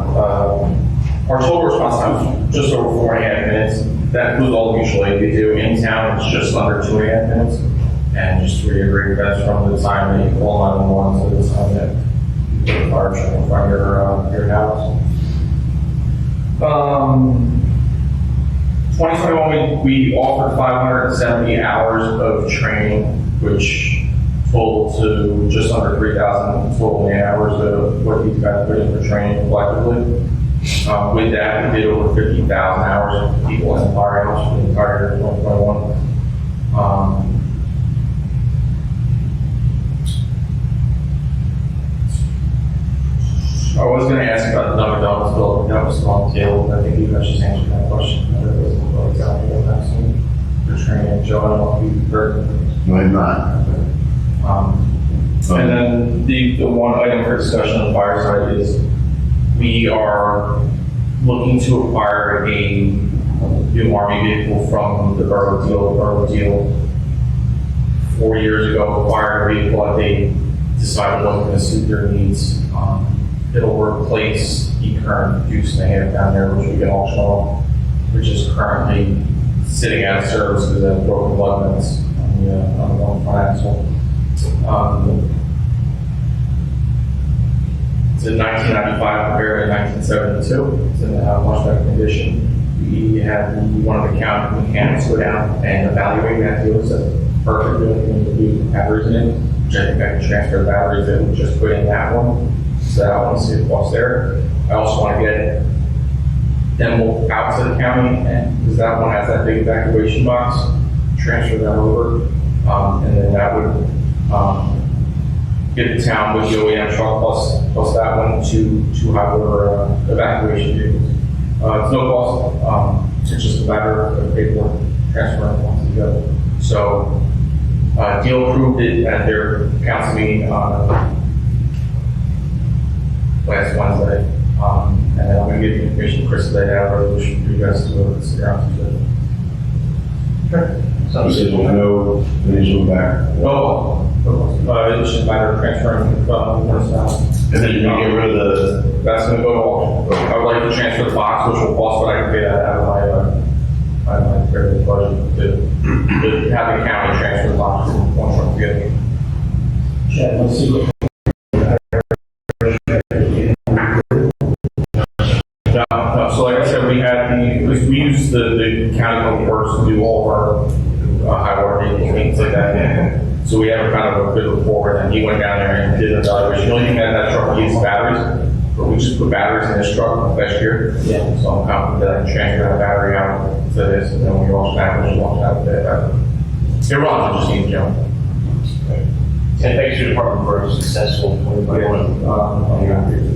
Our total response time is just over 4.5 minutes. That includes all the mutual aid we do. In town, it's just under 2.5 minutes. And just to reiterate, that's from the time that you call 911 to the time that the fire truck in front of your house. 2021, we offered 570 hours of training, which total to just under 3,000 total hours of what these guys put in for training collectively. With that, we did over 50,000 hours of people in the fire house for the entire year of 2021. I was going to ask about the Dunkin' Donuts bill, but that was still on the table. I think you guys just answered that question. That wasn't exactly what I'm asking for training. Joe, I don't know if you've heard. No, I'm not. And then the one item for discussion on the fire side is we are looking to acquire a new Army vehicle from the Borough Deal. Borough Deal 4 years ago acquired a vehicle that they decided wasn't going to suit their needs. It'll replace the current Deuce they have down there, which we can auction off, which is currently sitting out of service because of broken blood vents on the one front axle. It's in 1995 compared to 1972. It's in a much better condition. We had one of the county mechanics go down and evaluate that deal. It's a perfect building to do batteries in it, which I think I can transfer the batteries in, just put in that one. So I want to see the cost there. I also want to get them out to the county, and because that one has that big evacuation box, transfer that over, and then that would get the town with the OEM truck plus that one to have our evacuation vehicles. It's no cost. It's just a matter of paperwork transferring once you go. So Deal approved it at their council meeting on last Wednesday. And then I'm going to get the information to Chris today, I have a resolution for you guys to sit down to. Okay. So you said no initial back. No, it's just a matter of transferring And then you get rid of the. that's going to go to auction. I would like to transfer the box, which will cost, but I can pay that out of my fairly budget to have the county transfer the box from one truck to the other. Chad, let's see what. So like I said, we use the county public works to do all of our highway and things like that. So we have a kind of a good rapport, and he went down there and did an evaluation. The only thing that truck needs is batteries, but we just put batteries in this truck last year. Yeah. So I'm confident that I can transfer that battery out to this, and then we also have that. It runs, it just needs jump. And thanks to the department for a successful 2021.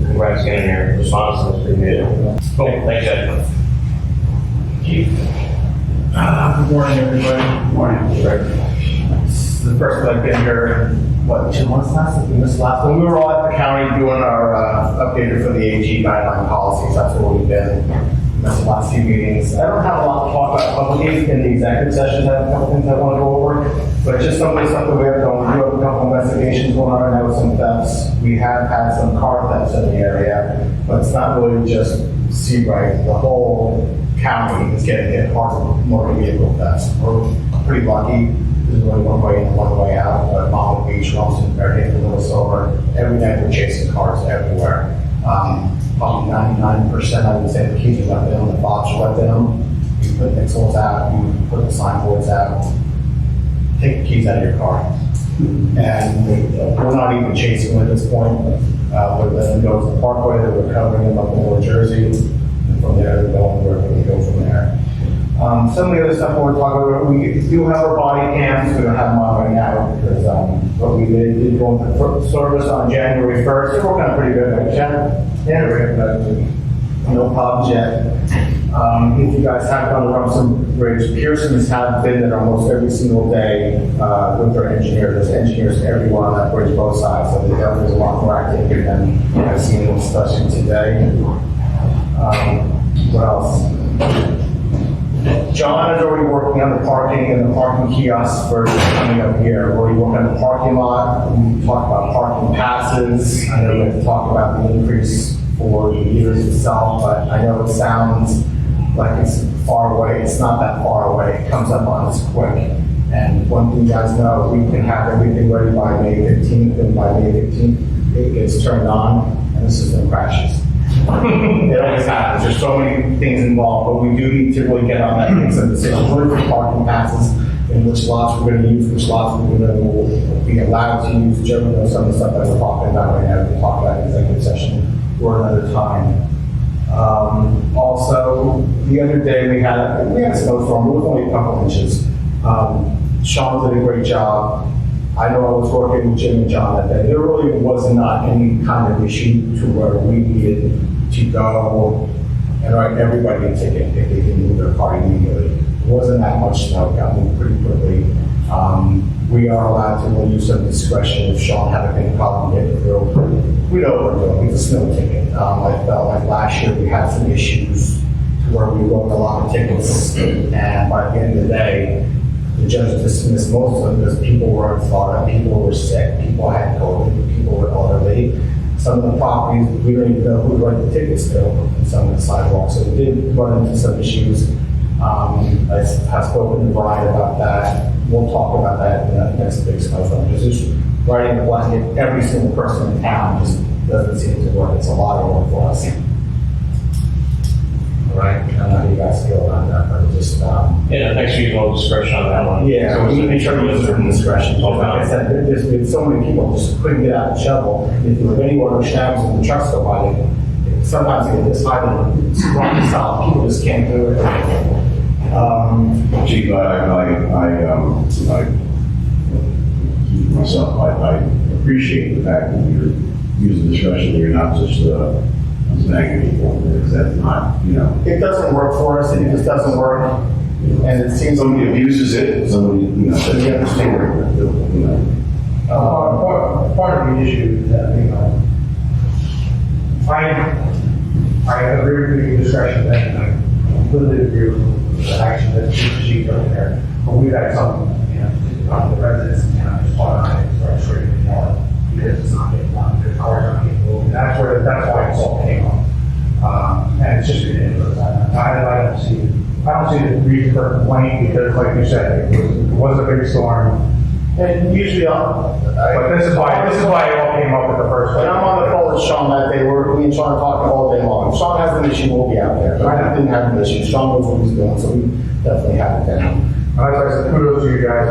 Congrats getting your response, that's pretty good. Cool, thanks, Ed. Chief. Good morning, everybody. Good morning. This is the first time I've been here in, 2 months now since we missed the last one. We were all at the county doing our updated for the AG guideline policies. That's where we've been. Missed the last few meetings. I don't have a lot to talk about publicly in the executive session. I have a couple things I want to go over, but just some of the stuff that we have done. We do have a couple investigations going on right now with some thefts. We have had some car thefts in the area, but it's not really just Seabright. The whole county is getting hit hard with motor vehicle thefts. We're pretty lucky. There's only one way in and one way out. Mount Beach, Rumson, everything, a little silver. Every night we're chasing cars everywhere. Probably 99%, I would say, the keys are left in, the fobs are left in them. You put nixels out, you put the signboards out, take the keys out of your car. And we're not even chasing them at this point. We're letting them go to the parkway, they're recovering them up in North Jersey, and from there they're going wherever they go from there. Some of the other stuff we're talking about, we do have our body cams, we don't have them on right now because but we did go into service on January 1st. They're working out pretty good, right, Jen? Yeah, no problems yet. If you guys have gone around some bridge, Pearsons have been there almost every single day with their engineers. There's engineers everywhere on that bridge, both sides, so there's a lot more activity than I've seen in discussion today. What else? John is already working on the parking and the parking kiosks for coming up here. We're already working on the parking lot. We talked about parking passes. I know we have to talk about the increase for the meters itself, but I know it sounds like it's far away. It's not that far away. It comes up on us quick. And one thing you guys know, we can have everything ready by May 15th, and by May 15th, it gets turned on and the system crashes. It always happens. There's so many things involved, but we do need to really get on that and make some decisions. We're for parking passes, in which lots we're going to use, which lots we're going to be allowed to use. Jeremy knows some of the stuff that we're talking about right now. We'll talk about in the executive session or another time. Also, the other day we had a snowstorm. It was only a couple inches. Sean did a great job. I know I was working with Jim and John that day. There really was not any kind of issue to where we needed to go and write everybody a ticket if they can move their car immediately. It wasn't that much snow, it got moved pretty quickly. We are allowed to use some discretion if Sean had a big problem getting through. we know what we're doing, it's a snow ticket. I felt like last year we had some issues where we wrote a lot of tickets, and by the end of the day, the judge dismissed most of them because people were in Florida, people were sick, people had COVID, people were elderly. Some of the properties, we don't even know who wrote the tickets to, and some of the sidewalks, so we did run into some issues. I have spoken to Brian about that, we'll talk about that in the next big snowstorm, because just writing a blanket, every single person in town just doesn't seem to work, it's a lot of work for us. Right, I don't know how you guys feel about that, but just, Yeah, next week, we'll discretion on that one. yeah, So we make sure we use our discretion. Talk Like I about said, there's been so many people just couldn't get out the shovel. If you were anywhere with shovels and the trucks go by, sometimes they get this high and it's rock solid, people just can't do it. Chief, I appreciate the fact that you're using discretion, you're not just, snagging people, because that's not, It doesn't work for us, it just doesn't work. And it seems. somebody abuses it, somebody, says, You understand. Part of the issue is that, I agree with your discretion, and I completely agree with the action that she's over there. But we've had some, the residents, just want to frustrated, because it's not getting done, because cars aren't getting moved. And that's why it's all came up. And it's just ridiculous. I don't see the reason for complaint, because like you said, it was a big storm. And usually, But this is why it all came up in the first place. when I'm on the phone with Sean that day, me and Sean talking all day long. If Sean has an issue, we'll be out there. But I didn't have an issue. Sean knows what he's doing, so we definitely have it down. As I said, kudos to you guys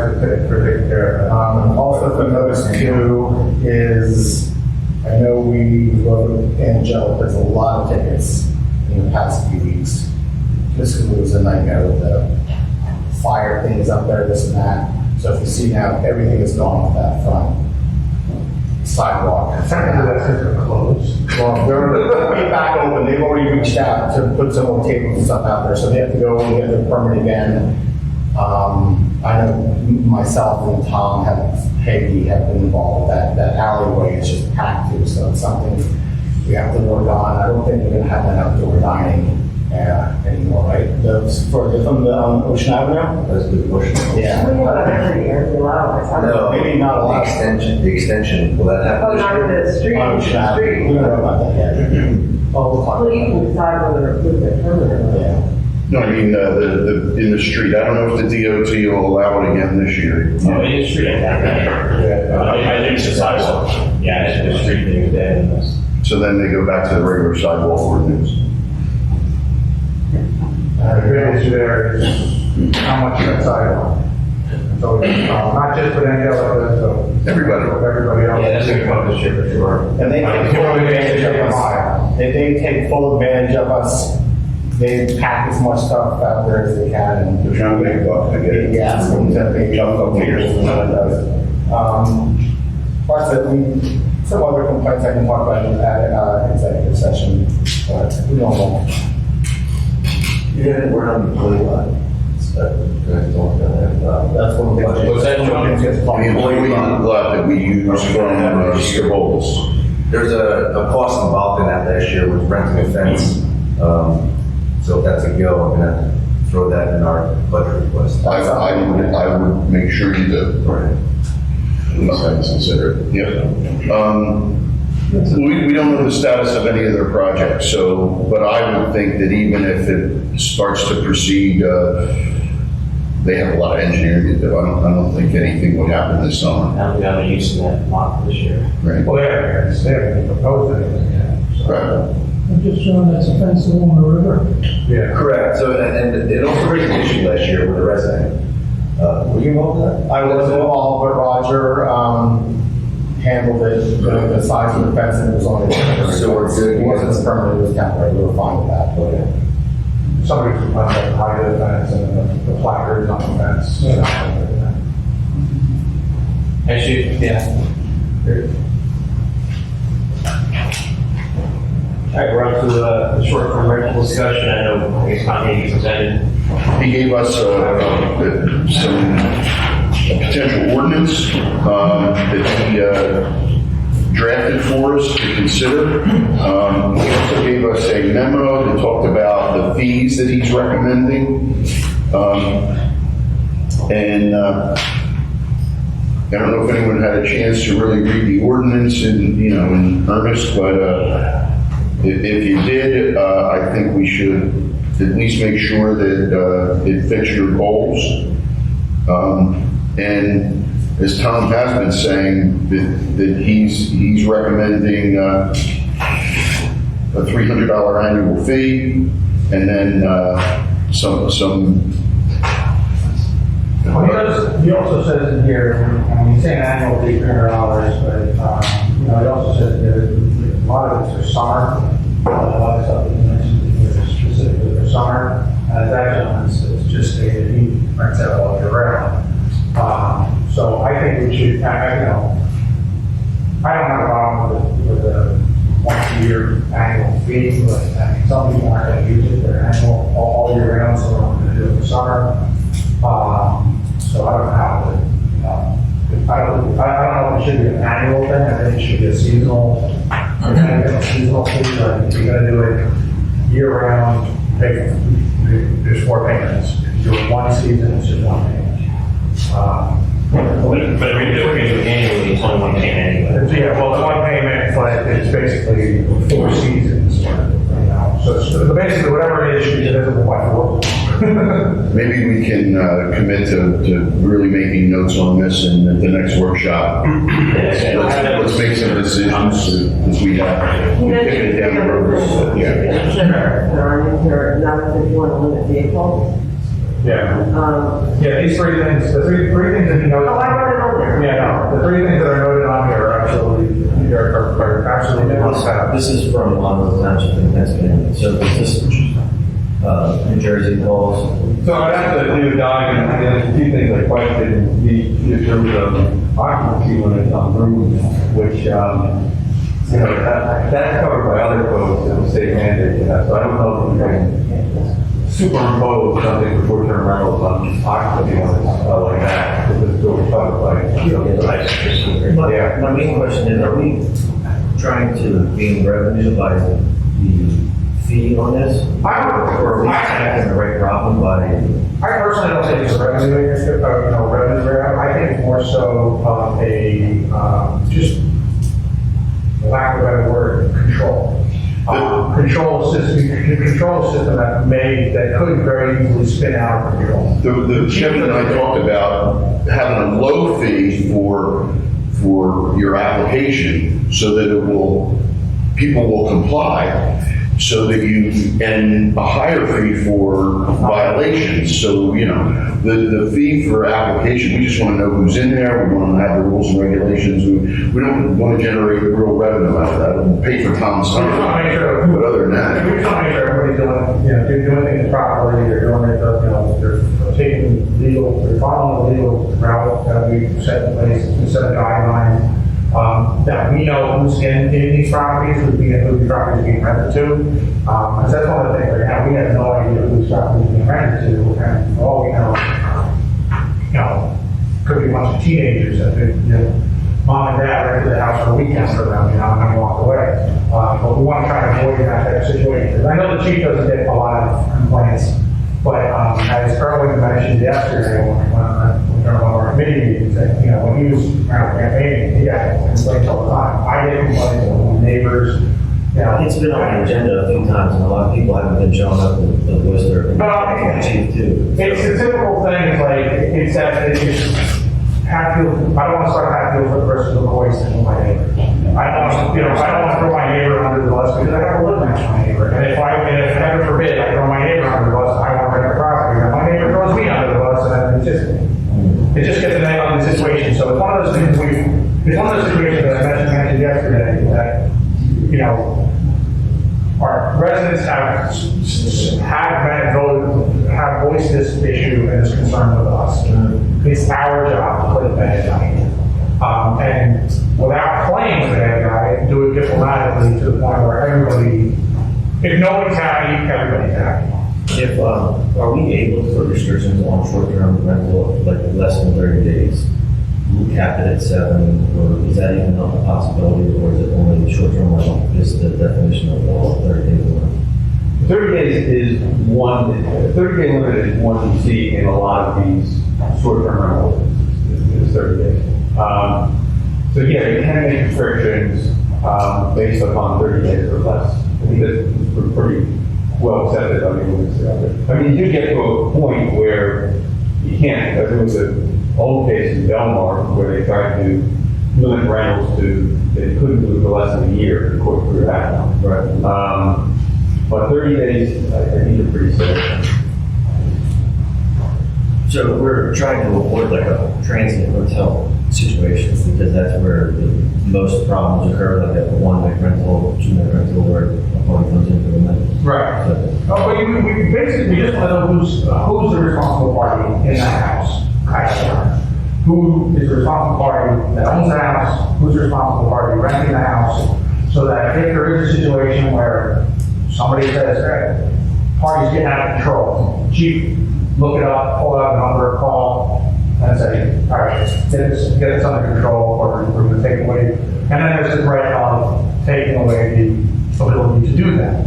for taking care of it. Also, for notice too, is I know we wrote Angelic, there's a lot of tickets in the past few weeks. This was a nightmare with the fire things up there, this and that. So if you see now, everything is gone off that front sidewalk. Technically, that's just closed. Well, they're way back open, they've already reached out to put some more tables and stuff out there, so they have to go and get their permit again. I know myself and Tom Hagy have been involved with that. That alleyway is just packed too, so it's something we have to work on. I don't think we're gonna have that outdoor dining anymore, right? From the Ocean Avenue? That's a good question. Yeah. We have that every year, we allow it. No, Maybe not a lot. The extension, will that happen? Oh, this not year? the street, Ocean Avenue, we don't know about that yet. Oh, we'll talk Well, you about can decide whether to put the permit or it. not. Yeah. No, I mean, in the street, I don't know if the DOT will allow it again this year. Oh, it is street, I think it's a sidewalk. Yeah, it's the street thing is dead. So then they go back to the regular sidewalk ordinance. The big issue there is how much that sidewalk. So, not just for Angelica, but so. Everybody. Everybody else. Yeah, that's gonna come up this year for sure. And they take full advantage of us. They take full advantage of us. They pack as much stuff out there as they can, and they're trying to make a buck, I get it. they ask them to make jump up figures and what it does. Plus, some other complaints I can talk about at executive session, but we don't know. Yeah, we're on the employee line. That's That's what the What's that, John? The employee lot that we use from Scribbles. There's a cost involved in that last year with renting a fence. So if that's a go, I'm gonna throw that in our budget request. I would make sure you do. Right. At least I consider it. Yep. We don't know the status of any of their projects, so, but I would think that even if it starts to proceed, they have a lot of engineering to do. I don't think anything would happen this summer. Now we got a use in that lot this year. Right. Well, they haven't proposed anything yet. So. Right. I'm just showing that's a fence along the river. Yeah. Correct. So, and it also raised an issue last year with a resident. Were you involved in that? I wasn't involved, but Roger handled it, the size of the fence, and it was only. So we're good. It wasn't permanent, it was temporary, we were fine with that, but. Somebody complained about the height of the fence and the placards on the fence. Actually, yeah. All right, we're up to the short-term rental discussion. I know, I guess, Tom Hagy presented. He gave us some a potential ordinance that he drafted for us to consider. He also gave us a memo that talked about the fees that he's recommending. I don't know if anyone had a chance to really read the ordinance in earnest, but if you did, I think we should at least make sure that it fits your goals. And as Tom has been saying, that he's recommending a $300 annual fee, and then some. Well, he also says in here, he's saying annual fee $300, but he also says that a lot of it's for summer. A lot of stuff that he mentioned here is specifically for summer. As actually, it's just stated he rents out all year round. So I think we should, I don't have a problem with a once-a-year annual fee, but some people aren't going to use it, they're annual all year round, so we're not going to do it for summer. So I don't know how to, I don't know if it should be an annual thing, I think it should be a seasonal fee, like if you're going to do it year round, there's 4 payments. If you do it one season, it's just 1 payment. But if we do it annually, it's only 1 payment anyway. Yeah, well, it's 1 payment, but it's basically 4 seasons. So basically, whatever it is, should be divisible by 4. Maybe we can commit to really making notes on this and at the next workshop. Let's make some decisions as we have. You We kick it down the road. Yeah. There are not if you want to limit vehicles. Yeah, these 3 things, the three things that you noted. Oh, I wrote it on there. Yeah, no, the 3 things that are noted on here are absolutely must have. This is from Monmouth Township in Pennsylvania, so is this New Jersey calls? So I'd have to do a document, and there's a few things I questioned, in terms of occupancy limits on rooms, which, that's covered by other codes and the state mandate, so I don't know if we can superimpose something for short-term rentals on occupancy limits like that, because it's still covered by. Yeah. My main question is, are we trying to gain revenue by the fee on this? Or are we attacking the right problem by? I personally don't think it's a revenue grab. I think it's more so just, for lack of a better word, control. Control system that could very easily spin out of control. The Chip and I talked about having a low fee for your application so that people will comply, so that and a higher fee for violations. So, the fee for application, we just want to know who's in there, we want to have the rules and regulations, we don't want to generate real revenue out of that, we'll pay for Tom's time. But other than that. We just want to make sure everybody's doing things properly, they're doing it, they're taking they're following the legal route that we set in place, we set a guideline, that we know who's in these properties, who the property is being rented to. Because that's one of the things right now, we have no idea who these properties being rented to, and for all we know, could be a bunch of teenagers that mom and dad rented the house for a weekend for them, and then walk away. But we want to try to avoid that type of situation. Because I know the chief doesn't get a lot of complaints, but as Erwin mentioned yesterday, when one of our committee meetings, when he was around campaigning, he got complaints all the time. I get complaints from neighbors. It's been on the agenda a few times, and a lot of people haven't been showing up to voice their opinion. Chief too. It's the typical thing, it's that it's just Hatfield. I don't want to start Hatfield for the rest of the voice and my neighbor. I don't want to throw my neighbor under the bus because I have to live next to my neighbor. And if heaven forbid, I throw my neighbor under the bus, I want to rent the property. And my neighbor throws me under the bus, and then it just gets a name on the situation. So it's one of those things it's one of those situations that I mentioned yesterday that, our residents have voiced this issue and this concern with us. It's our job to play the bad guy. And without playing the bad guy, do it diplomatically to the point where if nobody's happy, everybody's happy. Are we able to put restrictions on short-term rental, like less than 30 days? cap it at 7, or is that even not a possibility, or is it only short-term rental, is the definition of 30 days a month? 30 days is one, 30-day limit is one you see in a lot of these short-term rentals, is 30 days. So yeah, you can make restrictions based upon 30 days or less. I think that's pretty well accepted. I mean, you do get to a point where you can't. There was an old case in Belmar where they tried to limit rentals to, they couldn't do it for less than a year, the court threw that out. Right. But 30 days, I think are pretty safe. So we're trying to avoid like a transient hotel situations because that's where the most problems occur, like a 1-night rental, 2-night rental, where a party comes in for the night. Right. So, Oh, but we basically, we just want to know who's the responsible party in the house. Who is the responsible party that owns the house, who's the responsible party renting the house, so that if there is a situation where somebody says, hey, party's getting out of control, chief, look it up, pull out the number, call, and say, all right, get this under control, or we're going to take away. And then there's the threat of taking away the ability to do that.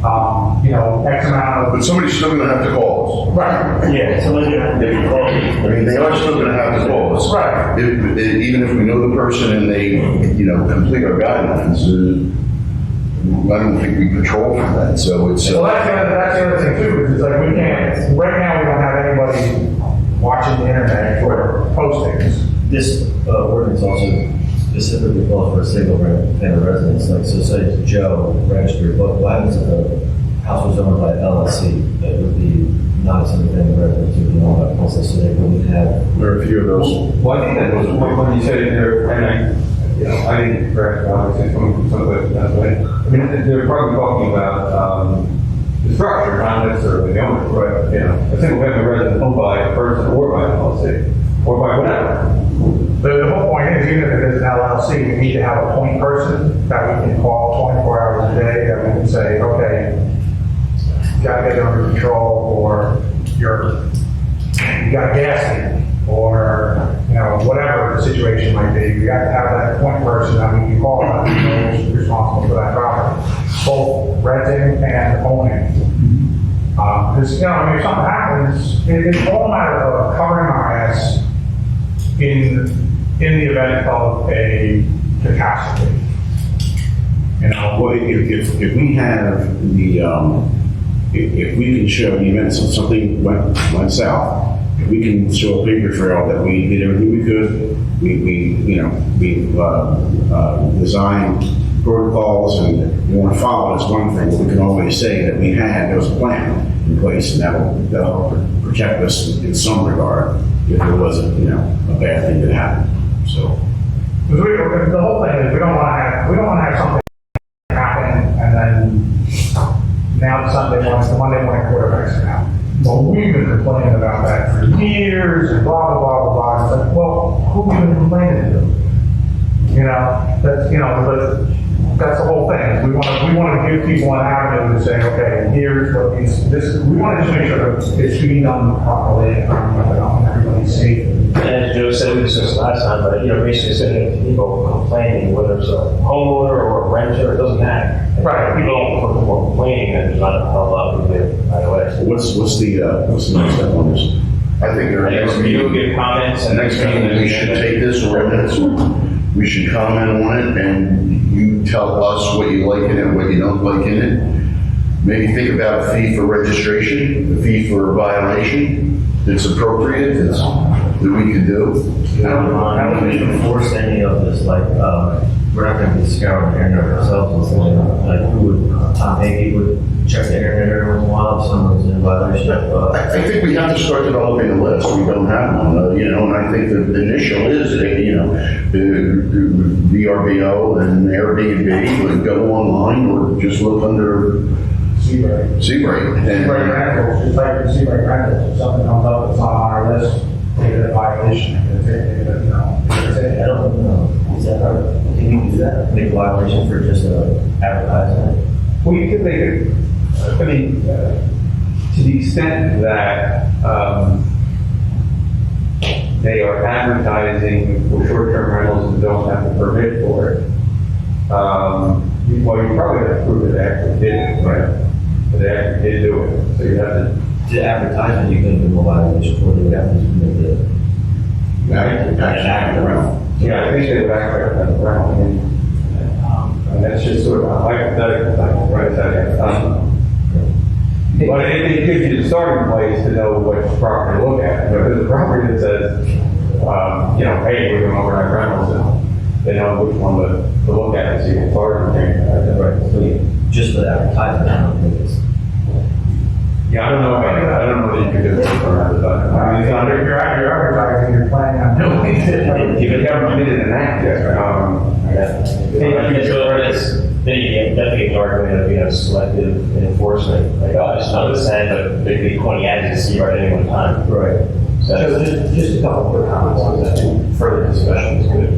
X amount of. But somebody's still gonna have to call us. Right. yeah, somebody's gonna have to call me. I mean, they are still gonna have to call us. Right. Even if we know the person and they, complete our guidelines, I don't think we control for that, so it's. Well, that's the other thing too, is like we can't, right now we don't have anybody watching the internet for postings. This ordinance also specifically calls for a single family residence, like, so say Joe registered, but what happens if the house was owned by LLC? That would be not a single family residence, it would be owned by process, so they wouldn't have. There are a few of those. Well, I think that was when you said it there, and I didn't correct, obviously, from someplace that way. I mean, they're probably talking about the structure, not necessarily the owner, right? A single family residence owned by a person or by an LLC, or by whatever. The whole point is, even if it is an LLC, we need to have a point person that we can call 24 hours a day, that we can say, okay, you gotta get it under control, or you got gas in, or, whatever the situation might be. We have to have that point person that we can call that who's responsible for that property, both renting and owning. Because, if something happens, it's all a matter of covering our ass in the event of a catastrophe. Well, if we have the, if we can show the event, so something went south, if we can show a paper trail that we did everything we could, we designed protocols and we want to follow, it's one thing, but we can always say that there was a plan in place, and that'll protect us in some regard if there wasn't, a bad thing that happened, so. The whole thing is, we don't want to have something happen, and then now the Monday morning quarterbacks come out. Well, we've been complaining about that for years, and blah, blah, blah, blah, blah. It's like, well, who have you been complaining to? That's the whole thing. We want to give people an avenue to say, okay, here's what we want to just make sure that it's being done properly, and everybody's safe. As Joe said, we discussed last time, but basically sitting at people complaining, whether it's a homeowner or a renter, it doesn't matter. Right. People are complaining that there's not a lot of people right away. What's the next step on this? I think our next You meeting, get comments and next meeting, we should take this ordinance, we should comment on it, and you tell us what you like in it, what you don't like in it. Maybe think about a fee for registration, a fee for a violation that's appropriate, that we can do. How would we enforce any of this, like, we're not gonna be scouring the internet ourselves, and saying, like, who would, Tom Hague would check the internet every once in a while if someone's in violation of, I think we have to start developing a list. We don't have one, and I think the initial is, the VRBO and Airbnb would go online or just look under Seabright. Seabright. Seabright rentals, just type in Seabright rentals, if something comes up that's not on our list, take it a violation, I don't know, is that right? Can you do that? Make a violation for just advertising? Well, you could make it, to the extent that they are advertising for short-term rentals and don't have the permit for it, well, you probably have to prove that they actually did it, right? But they actually did do it, so you have to. The advertisement, you couldn't do a violation for, they would have to submit the. Yeah, I think they would act like that, right? And that's just sort of a hypothetical thing, right? But it gives you the starting place to know what property to look at. If there's a property that says, hey, we're doing overnight rentals, and they know which one to look at and see if it's hard to change. Right, so just for the advertisement, I don't think it's. Yeah, I don't know that you can do it for advertising. I mean, it's under, You're advertising, you're planning on doing it. if you haven't committed an act yet, Then you get definitely the argument of, selective enforcement. Like, it's not the same, but there could be 20 ads to see right at any one time. Right. So So just a couple quick comments on that, and further discussion is good.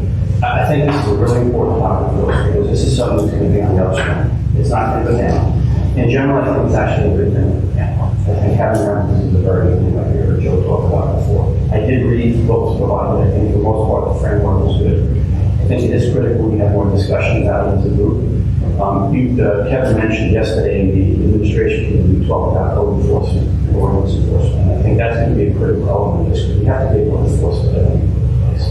I think this is a really important topic for us, because this is something that's going to be on the upstream. It's not going to go down. In general, I think it's actually a good thing. I think having references is a very good thing. I heard Joe talk about it before. I did read what was provided. I think for the most part, the framework was good. I think it is critical we have more discussion about it as a group. Kevin mentioned yesterday in the administration committee, we talked about code enforcement, ordinance enforcement. I think that's going to be a critical element of this, because we have to be able to enforce what we put in place.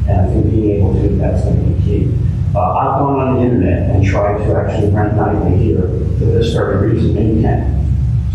And I think being able to do that's going to be key. I've gone on the internet and tried to actually rent nightly here for this very reason, and you can.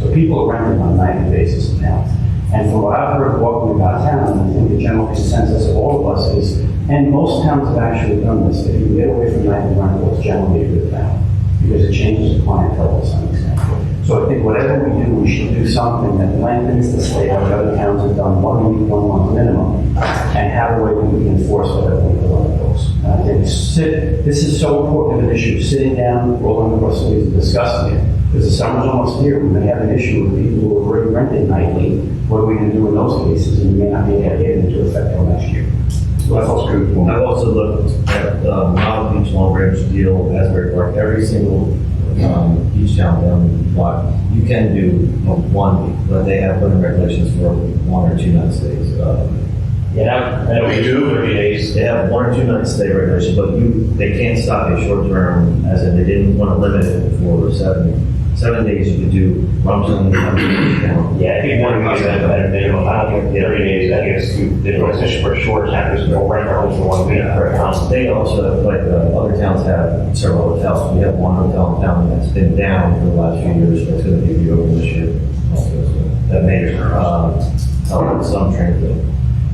So people are renting on a nightly basis in town. And from what I've heard walking about town, I think the general consensus of all of us is, and most towns have actually done this, if you can get away from nightly rental, it's generally a good town, because it changes the clientele to some extent. So I think whatever we do, we should do something that lengthens the stay, like other towns have done, 1 week, 1 month minimum, and have a way that we can enforce whatever we put on the books. And I think this is so important of an issue, sitting down, rolling the sleeves and discussing it, because the summer's almost here, we may have an issue with people who are already renting nightly. What are we going to do in those cases? And we may not be able to get into effect until next year. So that's also good. I've also looked at Mountain Beach, Long Branch, Deal, Asbury Park, every single beach town down the block. You can do 1 week, but they have living regulations for 1 or 2 night stays. They do? 30 days. They have 1 or 2 night stay regulation, but they can't stop a short term, as in they didn't want to limit it for 7 days. You could do Rumson. yeah, I think 1 week is better than minimum. I don't think 30 days, I guess, the regulation for short time, there's no rent rentals for 1 week per house. They also, like other towns have several hotels. We have one hotel in town that's been down for the last few years, that's going to be reopened this year. Also, so that may help some transit.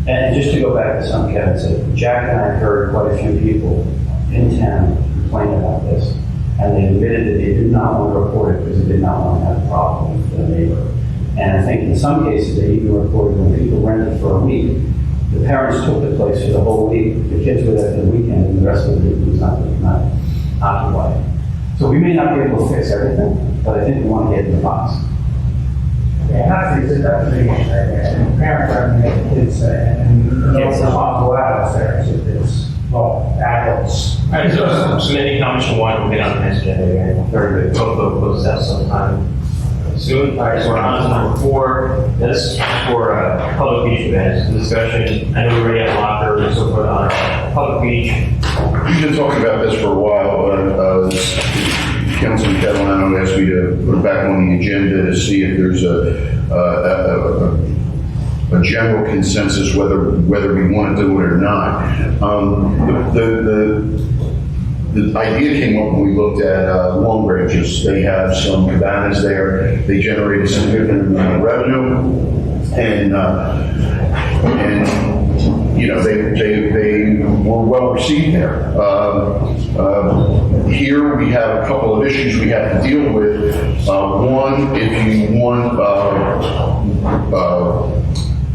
And just to go back to something Kevin said, Jack and I heard quite a few people in town complain about this. And they admitted that they did not want to report it because they did not want to have a problem with their neighbor. And I think in some cases, they even reported when people rented for a week, the parents took the place for the whole week, the kids were there for the weekend, and the rest of the week was not occupied. So we may not be able to fix everything, but I think we want to get in the box. Yeah, that's the big issue, right? Parents are making kids, and those responsible adults there, it's, well, adults. All right, so any comments from one, we'll get on the next agenda again. Very good. Both those out sometime soon. All right, so we're on to number 4. This is for public beach events discussion. I know we already have lockers and so forth on our public beach. We've been talking about this for a while, but Councilman Catalano asked me to put it back on the agenda to see if there's a general consensus whether we want to do it or not. The idea came up when we looked at Long Branches. They have some cabanas there. They generate a significant amount of revenue, and they were well received there. Here we have a couple of issues we have to deal with. One, if you want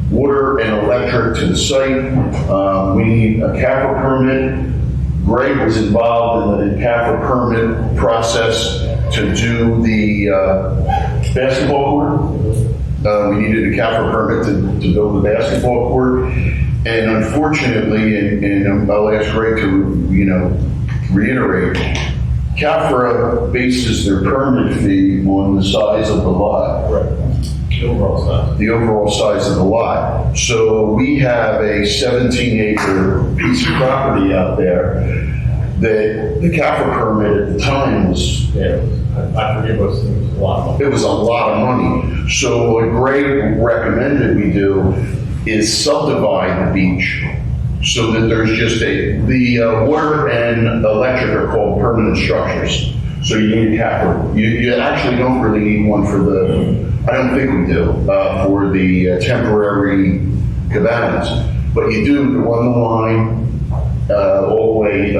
water and electric to the site, we need a CAFA permit. Greg was involved in the CAFA permit process to do the basketball court. We needed a CAFA permit to build the basketball court. And unfortunately, and I'll ask Greg to, reiterate, CAFA bases their permit fee on the size of the lot. Right. overall size. the overall size of the lot. So we have a 17-acre piece of property out there that the CAFR permit at the time was, Yeah, I forget what's a lot. it was a lot of money. So what Greg recommended we do is subdivide the beach so that there's just the water and electric are called permanent structures. So you need a CAFR. You actually don't really need one for I don't think we do, for the temporary cabanas. But you do to run the line all the way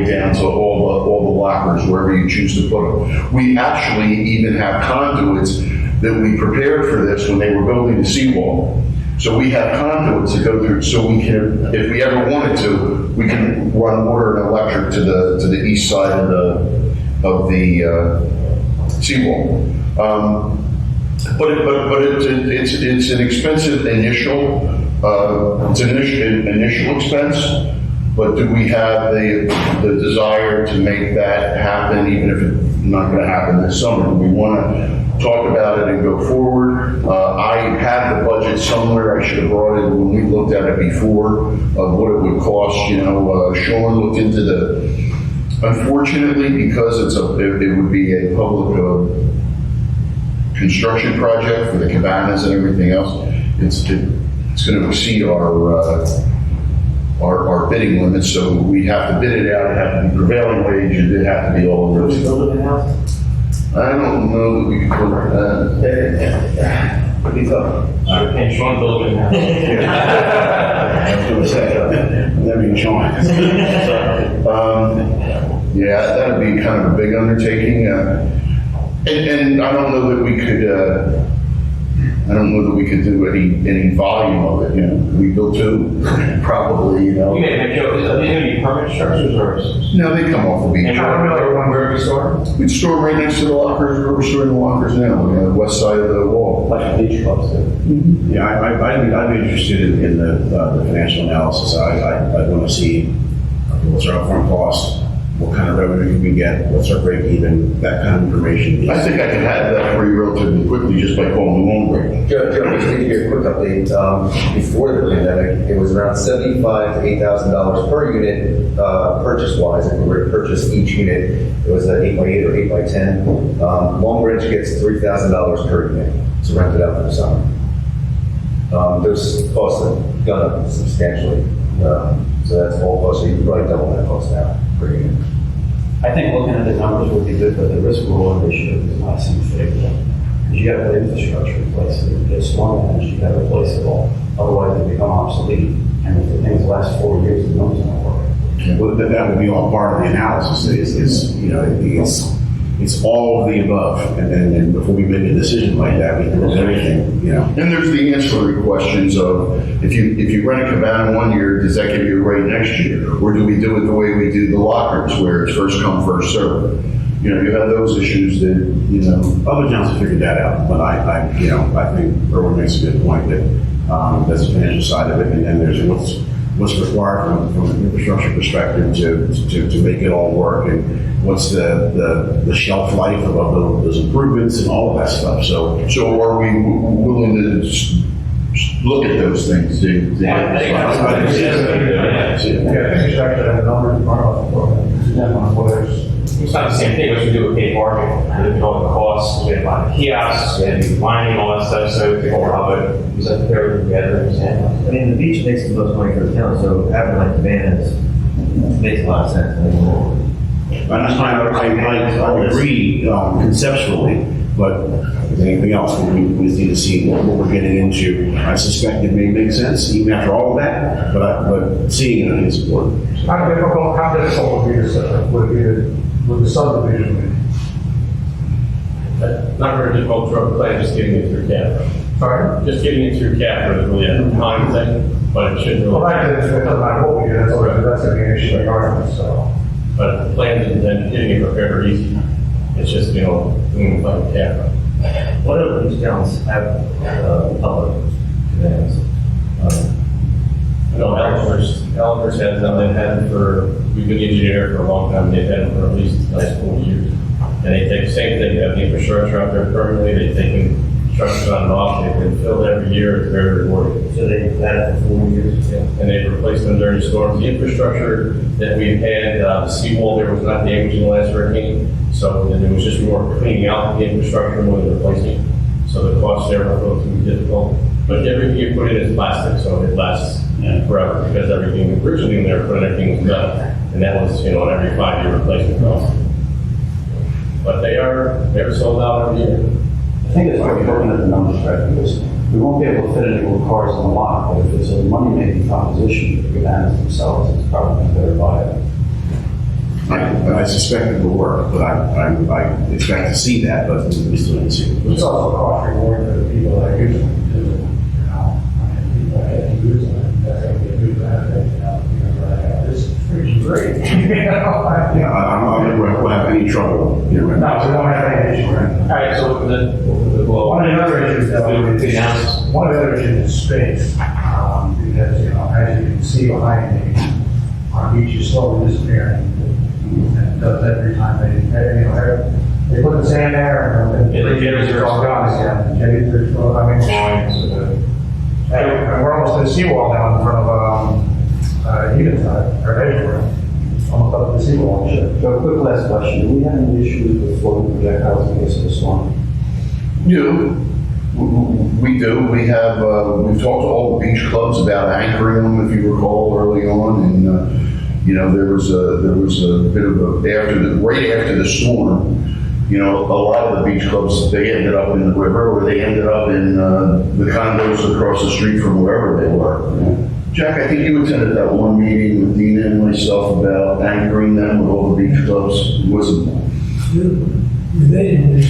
down to all the lockers, wherever you choose to put them. We actually even have conduits that we prepared for this when they were building the seawall. So we have conduits that go through, so we can, if we ever wanted to, we can run water and electric to the east side of the seawall. But it's an expensive initial expense. But do we have the desire to make that happen, even if it's not going to happen this summer? Do we want to talk about it and go forward? I had the budget somewhere. I should have brought it when we looked at it before of what it would cost. Sean looked into unfortunately, because it would be a public construction project for the cabanas and everything else. It's going to exceed our bidding limits, so we have to bid it out. It have to be prevailing wage, and it have to be all of those. I don't know that we can put that. Pretty tough. And Sean building now. I was going to say, that means Sean. Yeah, that'd be kind of a big undertaking, and I don't know that we could. I don't know that we could do any volume of it. We built two, probably. You may have Joe, are they going to be permanent structures or? No, they come off the beach. And where we store? We'd store them right next to the lockers, where we're storing the lockers now, on the west side of the wall. Like the beach clubs do. Yeah, I'd be interested in the financial analysis. I want to see what's our upfront cost, what kind of revenue can we get, what's our break even, that kind of information. I think I can have that for you relatively quickly just by calling the loan break. Joe, just to give you a quick update, before the pandemic, it was around $75,000 to $8,000 per unit, purchase-wise. If we were to purchase each unit, it was an 8x8 or 8x10. Long Range gets $3,000 per unit to rent it out for the summer. Those costs have gone up substantially, so that's all cost. So you can probably double that cost now per unit. I think looking at the numbers would be good, but the risk reward ratio does not seem favorable. Because you got to put infrastructure in place, and if it's storm damage, you got to replace it all. Otherwise, they become obsolete. And if the things last 4 years, the numbers don't work. Well, that would be all part of the analysis. It's all of the above, and then before we make a decision like that, we can look at everything. And there's the ancillary questions of, if you rent a cabana one year, does that give you a rate next year? Or do we do it the way we do the lockers, where it's first come, first served? You have those issues that, Other towns have figured that out, but I think Erwin makes a good point that there's the financial side of it, and then there's what's required from an infrastructure perspective to make it all work, and what's the shelf life of those improvements and all of that stuff. So are we willing to look at those things? Yeah, I think you should actually have the numbers in front of us. It's not the same thing as we do with paid parking. We look at all the costs, we have to buy the kiosks, we have to do mining, all that stuff, so we figure out how to use that together together. I mean, the beach makes the most money for the town, so having like the bans makes a lot of sense. I agree conceptually, but if anything else, we need to see what we're getting into. I suspect it may make sense even after all of that, but seeing it is important. How difficult would the subdivision be? Not very difficult to plan, just getting it through CAFR. Sorry? Just getting it through CAFR is really a time thing, but it shouldn't Well, really. it doesn't matter what we do, that's an issue regardless, so. But the plans and then getting it prepared are easy. It's just, doing like CAFR. What other beach towns have public bans? I know Elmhurst has them, they've had them we've been engineering for a long time, they've had them for at least the last 4 years. And they take the same thing, they have the infrastructure out there permanently, they take trucks on and off, they've been filled every year, it's very rewarding. So they had it for 4 years. And they've replaced them during storms. The infrastructure that we've had, the seawall there was not damaged in the last hurricane, so then it was just more cleaning out the infrastructure more than replacing. So the costs there are going to be difficult. But everything you put in is plastic, so it lasts forever, because everything originally there, put everything was metal. And that was, an every 5-year replacement cost. But they're sold out every year. I think it's worth looking at the numbers, right, because we won't be able to fit any more cars on the lot, but if it's a money-making proposition for the vans themselves, it's probably better buy it. I suspect it will work, but I expect to see that, but we still don't see it. It's also cost reward for the people that use them, too. People that use them, that's gonna be a good benefit, this is pretty great. Yeah, I don't think we'll have any trouble, No, we don't have any issue, right? All right, so One of the other issues, though, is, one of the other issues is space, because, as you can see behind me, our beach is slowly disappearing. And it does every time they put the sand there, and it's all gone again. And we're almost to the seawall now in front of, Edenside, or Edgeworth, almost up to the seawall. So a quick last question, do we have any issues with floating projectiles in case of a storm? We do. We have, we've talked to all the beach clubs about anchoring them, if you recall, early on, and, there was a bit of right after the storm, a lot of the beach clubs, they ended up in the river, or they ended up in the condos across the street from wherever they were. Jack, I think you attended that one meeting with Dina and myself about anchoring them with all the beach clubs. Related is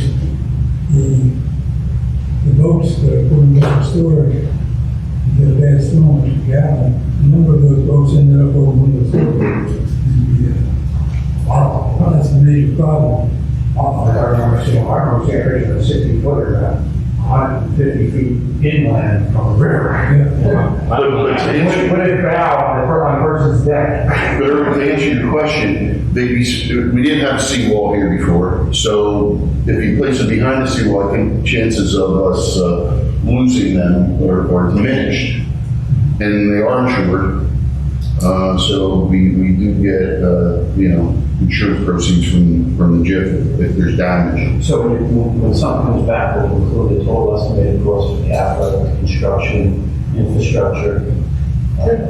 the boats that are put in the storage, you get a bad storm, a number of those boats ended up over one of the storage. Wow, that's a major problem. I remember seeing a 60-footer, 150 feet inland from the river. Put it bow on the person's deck. But to answer your question, we didn't have a seawall here before, so if you place it behind the seawall, I think chances of us losing them are diminished, and they are insured. So we do get insurance proceeds from the JIF if there's damage. So when something comes back, we'll include the total estimated cost for capital, construction, infrastructure. I think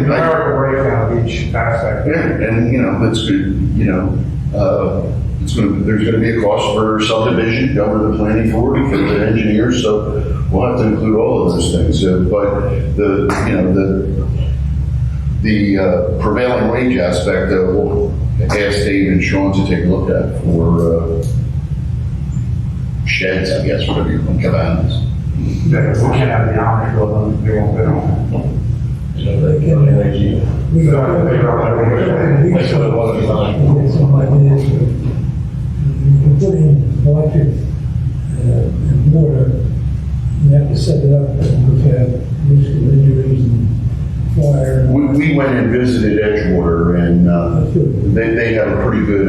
Numerical breakdown of each aspect. Yeah, and that's good. There's going to be a cost for subdivision, government planning for the engineers, so we'll have to include all of those things. But the prevailing wage aspect, we'll ask Dave and Sean to take a look at for sheds, I guess, whatever you want, cabanas. Yeah, if we can't have the Amish building, they won't fit on You can put in electric and water, you have to set it up because you have risk of injuries and fire. We went and visited Edgewater, and they have a pretty good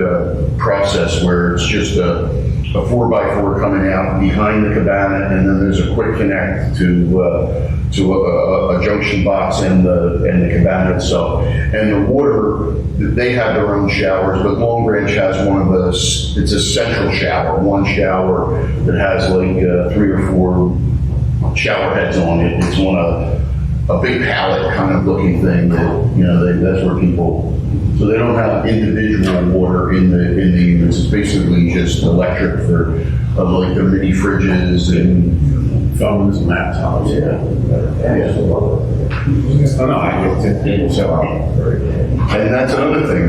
process where it's just a 4x4 coming out behind the cabana, and then there's a quick connect to a junction box and the cabana itself. And the water, they have their own showers, but Long Branch has one of it's a central shower, one shower that has like 3 or 4 shower heads on it. It's on a big pallet kind of looking thing that, that's where people, so they don't have individual water in the units. It's basically just electric for like the mini fridges and Phones and laptops. And that's another thing.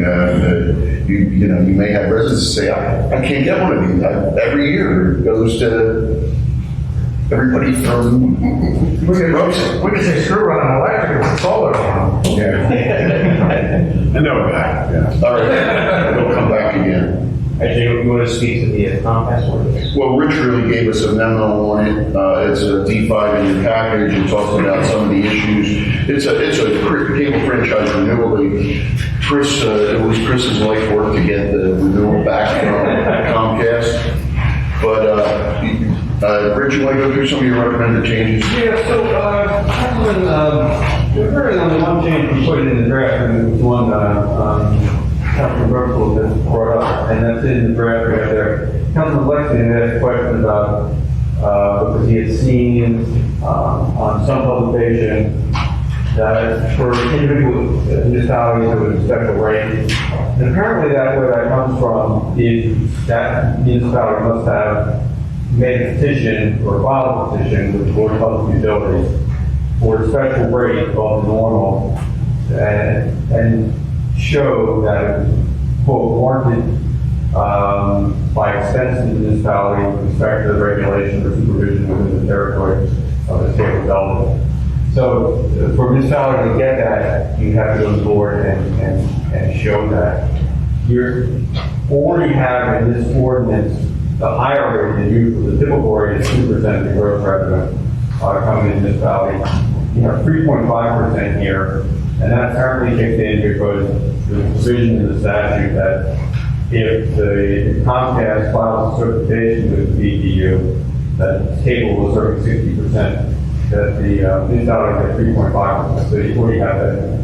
You may have residents say, I can't get one of these. Every year it goes to everybody from. We could say screw run on electric and solar. I know that. Yeah. All right, we'll come back again. Actually, you want to speak to the Comcast ordinance? Well, Rich really gave us a memo on it. It's a D5 in your package. It talks about some of the issues. It's a cable franchise renewal. Chris, it was Chris's life work to get the renewal back from Comcast. But, Rich, you want to go through some of your recommended changes? Yeah, so, there's really only one change we put in the draft, and it was one, Councilman Burkle just brought up, and that's in the draft right there. Councilman Lexington asked a question about, because he had seen, on some publication, that for individual municipalities, there was a special rate. And apparently where that comes from is that municipality must have made a petition or filed a petition with the Board of Public Utilities for a special rate above the normal and show that it was, quote, warranted by expense of the municipality with respect to the regulation or supervision within the territory of the state of development. So for a municipality to get that, you have to go to the board and show that. You already have in this ordinance the higher rate than usual. The typical rate is 2% of the gross revenue coming in municipality. You have 3.5% here, and that apparently kicked in because there's a provision in the statute that if the Comcast files a certification with the BPU, that cable will serve 60%, that the municipality gets 3.5%, so you already have that in there.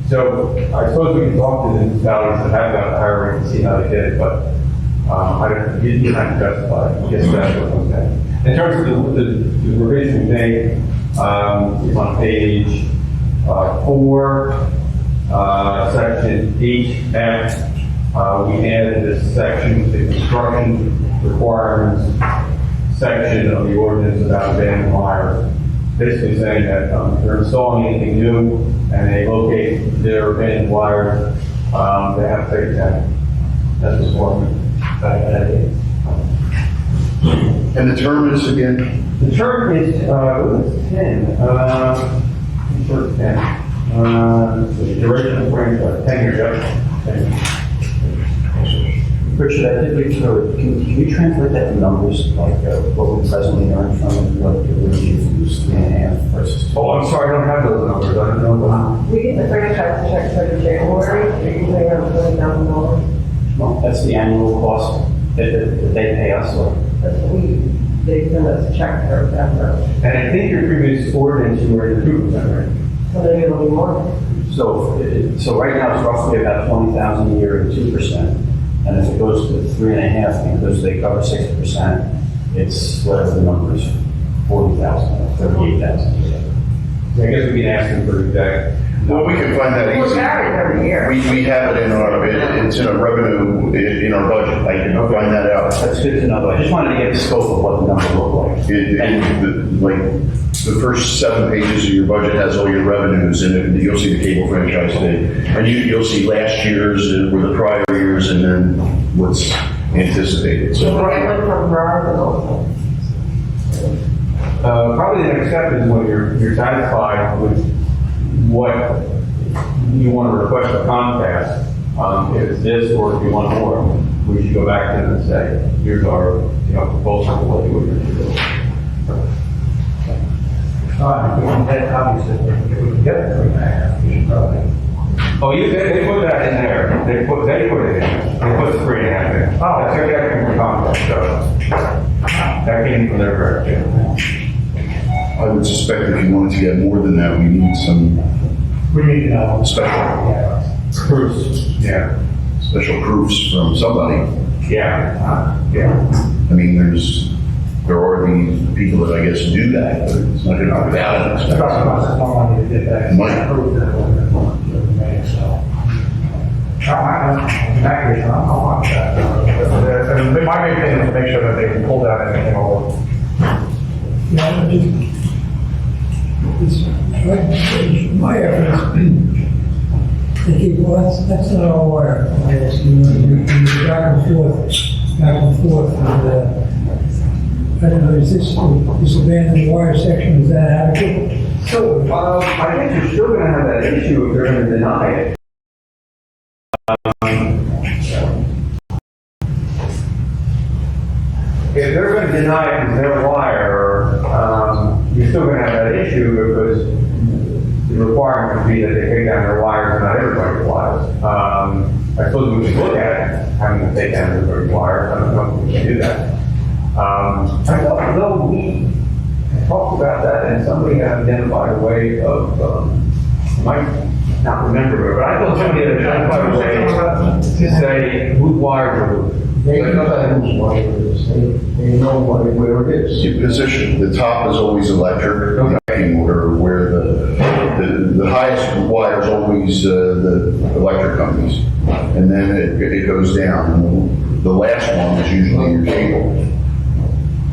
So I suppose we can talk to the municipalities that have that higher rate and see how they did it, but you have to justify it. I guess that's what I'm saying. In terms of the revision we made, it's on page 4, section 8F. We added this section, the construction requirements section of the ordinance about abandoned wires. Basically saying that if they're installing anything new and they locate their abandoned wires, they have to take it down. That's what's forming. And the term is again? The term is, 10. Short 10. The duration of the franchise, 10 years. Richard, I did read through it. Can you translate that to numbers, like what we presently earn from it, what the range is 3.5 versus 2? Oh, I'm sorry, I don't have those numbers. I don't know. We get the franchise check for January, they're usually around $20,000. Well, that's the annual cost that they pay us, or? That's what they send us a check for that. And I think your previous ordinance, you were at 2%, right? So maybe it'll be more. So right now it's roughly about 20,000 a year at 2%. And if it goes to 3.5, because they cover 60%, it's whatever the number is, 40,000, 38,000. I guess we can ask them for exact. Well, we can find that We're easy. carried every year. We have it in our, it's in a revenue, in our budget. I can find that out. That's good to know. I just wanted to get the scope of what the number looked like. Like, the first 7 pages of your budget has all your revenues in it, and you'll see the cable franchise thing. And you'll see last year's, or the prior years, and then what's anticipated. So So, Brandon from Verizon also. Probably the next step is when you're satisfied with what you want to request of Comcast. If it's this or if you want more, we should go back to them and say, here's our proposal for what you would do. Obviously, if we can get it, we should probably. Oh, they put that in there. They put it in. They put 3.5 in. Oh, that's okay. That came from Comcast, so that came from their direction. I would suspect if you wanted to get more than that, we need some We need special Proofs. Yeah. special proofs from somebody. Yeah. I mean, there are these people that I guess do that, but it's not going to be valid. It's not much more money to get that. Money. Proof that we made, so. In that case, I don't want that. And my main thing is to make sure that they can pull down anything over. Yeah, it's my efforts. They keep, well, that's not all wire. You back and forth, and, I don't know, is this abandoned wire section, is that adequate? So, I think you're still going to have that issue if they're going to deny it. If they're going to deny it as their wire, you're still going to have that issue because the requirement would be that they take down their wires, and not everybody's wires. I suppose we should look at having to take down everybody's wires, I don't know if we can do that. I thought we talked about that, and somebody had identified a way of, might not remember, but I thought somebody had identified a way to say whose wires are whose. They know that whose wire it is, they know where it is. Your position, the top is always electric, the pecking order, where the highest wire is always the electric companies. And then it goes down. And the last one is usually your cable.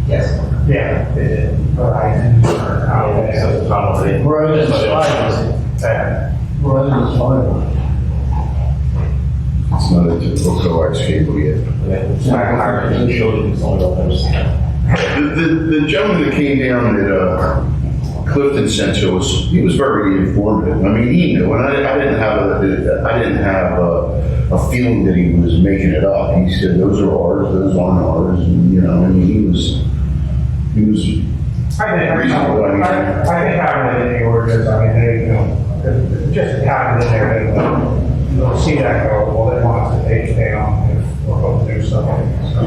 Yes. Yeah. Verizon Verizon is fine. It's not a typical coax cable yet. The gentleman that came down that Clifton sent to us, he was very informative. I mean, he knew, and I didn't have a feeling that he was making it up. He said, "Those are ours, those aren't ours," and I mean, he was reasonable. I mean, I think having it in the ordinance, I mean, just having it in there, you'll see that go, well, they want us to take it down if we're going to do something. So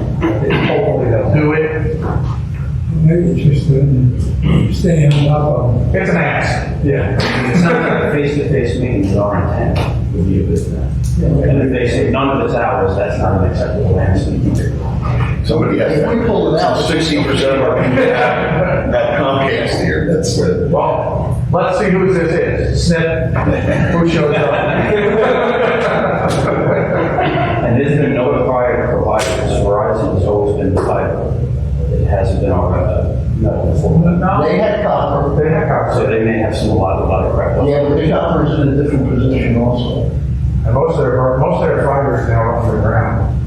hopefully they'll do it. Maybe it's just stay on top of it. It's an ask. Yeah. It's not like face-to-face meetings with our intent would be a good thing. And if they say none of it's ours, that's not an acceptable answer either. somebody has. If we pull it out. 60% of our people have Comcast here. That's the. Well, let's see who this is. Snip, who shows up? And there's been no prior providers. Verizon has always been the fiber. It hasn't been our metal before. They had copper. So they may have a lot of crap. Yeah, but the copper is in a different position also. And most of their fibers now are underground.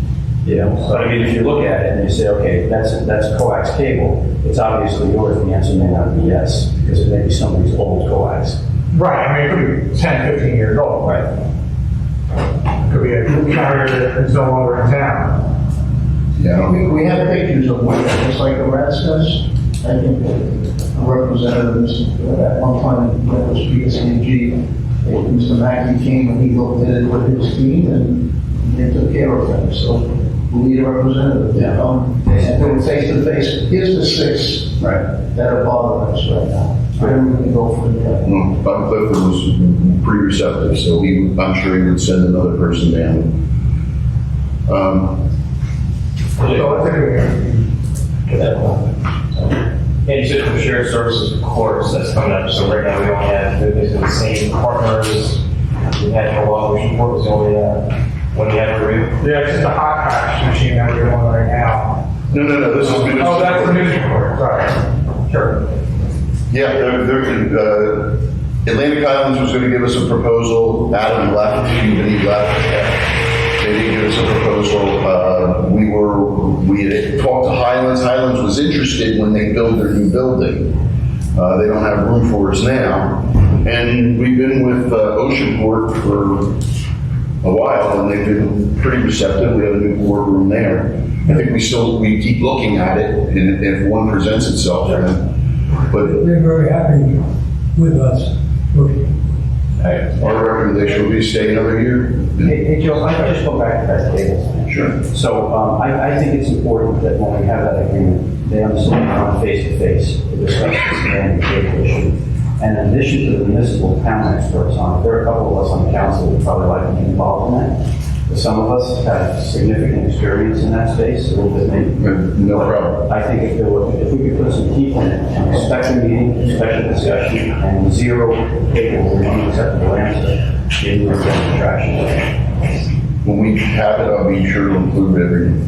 Yeah, so I mean, if you look at it and you say, okay, that's coax cable, it's obviously yours, the answer may not be yes, because it may be somebody's old coax. Right, I mean, it could be 10, 15 years old. Right. It could be a carrier that is no longer in town. Yeah. We have pictures of one, just like the rat's nest. I think the representatives at one time, that was PSCG, Mr. Mackey came and he looked at it with his team and they took care of things. So we need a representative to come and do it face to face. Here's the 6 that are bothering us right now. Where we can go from there. Bob Clifford was pretty receptive, so I'm sure he would send another person down. So let's And you said for shared services, of course, that's coming up. So right now we only have basically the same partners we had for a while, which report was only one we had for review. Yeah, it's just a hot patch machine that we're doing right now. No, this is. Oh, that's the news report, sorry. Sure. Yeah, Atlantic Islands was going to give us a proposal. Adam left, he left. They didn't give us a proposal. We had talked to Highlands. Highlands was interested when they build their new building. They don't have room for us now. And we've been with Oceanport for a while, and they've been pretty receptive. We have a new boardroom there. I think we keep looking at it, and if one presents itself, but They're very happy with us. our recommendation would be stay another year. Hey, Joe, I just go back to that cable thing. Sure. So I think it's important that when we have that agreement, they understand we're on face-to-face to discuss this and cable issue. And in addition to the municipal town experts on it, there are a couple of us on the council who would probably like to be involved in that. But some of us have significant experience in that space, a little bit maybe. No problem. I think if we could put some teeth in it, and expect a meeting, special discussion, and zero cable with an unacceptable answer, it would get traction. When we have it, I'll be sure to include everything.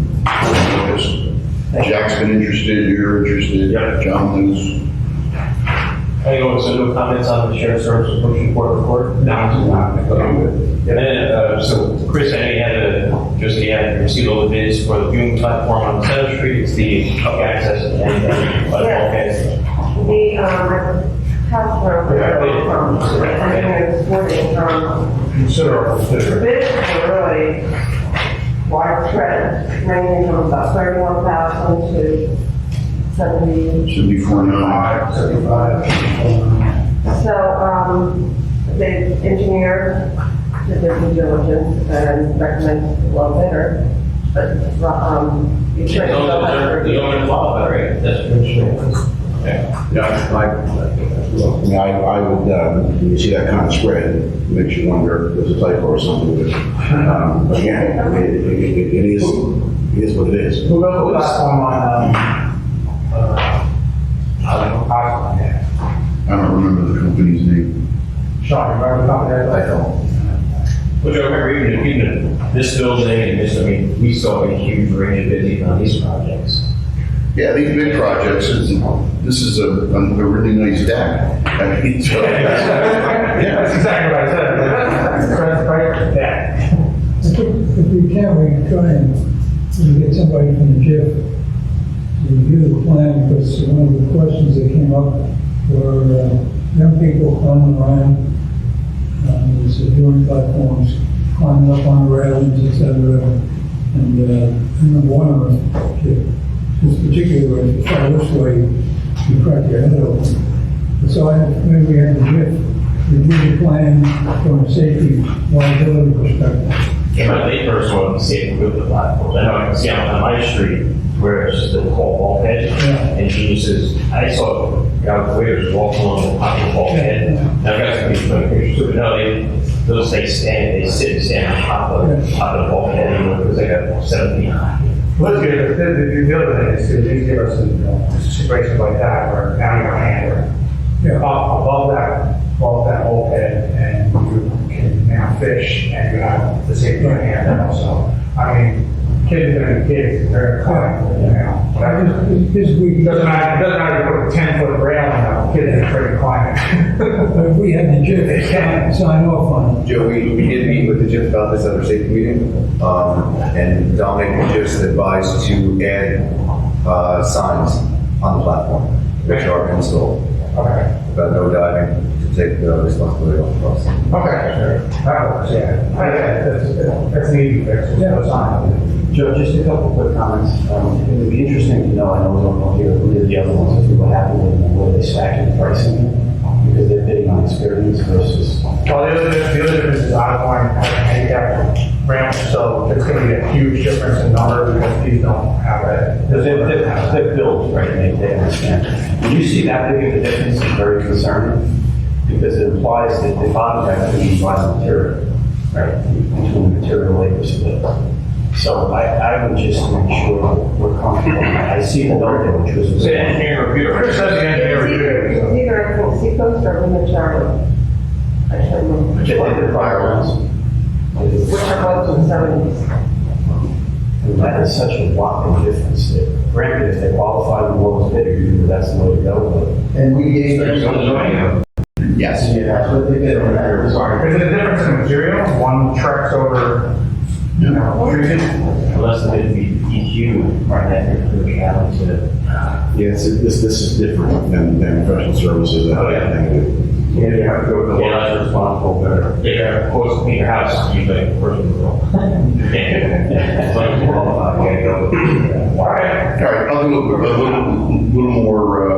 Jack's been interested, you're interested, John knows. Any so no comments on the shared services report? No, it's not. And then, so Chris, I know you received all the bids for the viewing platform on Center Street. It's the access and The, customer, Considerable. the bids were really widespread, ranging from about 31,000 to 70. Should be 49. 75. So, engineer did their due diligence and recommend low bidder, but, the The attorney. only qualified, right? That's what it's. I would, when you see that kind of spread, it makes you wonder if there's a typo or something. But again, it is what it is. Who built the platform on, Osborne, yeah. I don't remember the company's name. Sean, you remember the company? I don't. Which I remember even this building and this, I mean, we saw a huge range of bids even on these projects. Yeah, these big projects, this is a really nice deck. I mean, so- That's exactly what I said. That's right, yeah. If we can, we can try and get somebody from the JIF to review the plan, because one of the questions that came up were young people climbing around, these viewing platforms, climbing up on railings, et cetera. And I remember one of them, this particular way, far this way, you crack your head open. So maybe we have the JIF review the plan from a safety liability perspective. Yeah, but they first wanted to see it with the platforms. I know I can see on my street where it's just the whole bulkhead. Yeah. And he says, I saw guys waiters walking along the top of the bulkhead. Now, guys can be funny pictures too, but no, they'll say stand, they sit and stand on top of the bulkhead, even because they got 7 feet high. Let's get it, the other thing is to at least give us a situation like that where now you're handling. Above that bulkhead, and you can now fish, and you have the safety on hand also. I mean, kids are gonna be kids, they're gonna climb, you know. It doesn't matter if you put a 10-foot railing up, kids are afraid to climb it. But if we had the JIF sign off on it. Joe, we did meet with the JIF about this other safety meeting, and Dominic and JIF advised to add signs on the platform, which are installed. Okay. About no diving, to take the responsibility off of us. Okay, that works, yeah. That's an easy fix, there's no sign. Joe, just a couple quick comments. It would be interesting to know, I know we don't know here who did the other ones, if we what happened and where they stacked in pricing, because they're bidding on experience versus. Well, the other difference is Osborne has a handicap ramp, so it's gonna be a huge difference in number because these don't have it. They're built, right, they understand. When you see that big of a difference, it's very concerning, because it implies that the bottleneck could be by material, right, between the material labor split. So I would just make sure we're comfortable. I see the note there, which was. Say engineer review. Chris says the engineer review. It's either, I think, Seacoast or Minnesota. I can't remember. Which I did the prior ones. Which are both in the 70s. And that is such a whopping difference. Granted, if they qualify the lowest bidder, that's the way to go. And we gave them. Yes. Yeah, that's what they did. Sorry, is it a difference in material? One treks over, you know, treated? Unless the bid be EQ, right, that you're challenge to. Yes, this is different than professional services. That Oh, yeah. have to do. Yeah, you have to go with the Yeah. less responsible bidder. Yeah, of course, in your house, you like person girl. It's like qualified, you gotta go. All right. All right, I'll do a little more,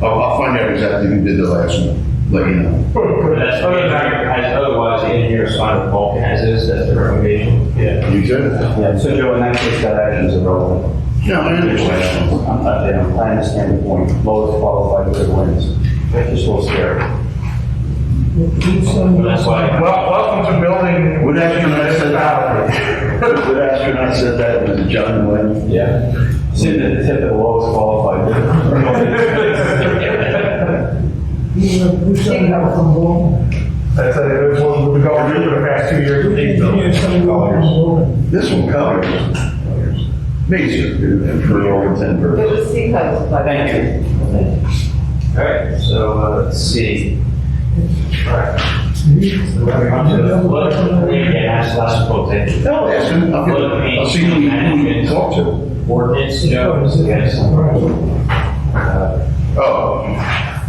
I'll find out exactly who did the last one, let you know. But that's the engineer, otherwise the engineer signed the bulk as is, that's the recommendation. Yeah. You said? Yeah, so Joe, in that case, that action is irrelevant. No, I understand. I understand the point. Lowest qualified bidder wins. That's just a little scary. But that's why. Well, welcome to building. What astronaut said that? What astronaut said that? Was it John Glenn? Yeah. Sitting at the tip of the lowest qualified bidder. Who signed out from Bolton? That's it, we'll be going through the past 2 years. Engineer signed off from Bolton. This one covers. Major, and for all intents and It purposes. was Seacoast, but. Thank you. All right, so let's see. Did you- What, we can ask last quote, thank you. No, ask him, I'll see who you talk to. Ordinance, Joe, yes.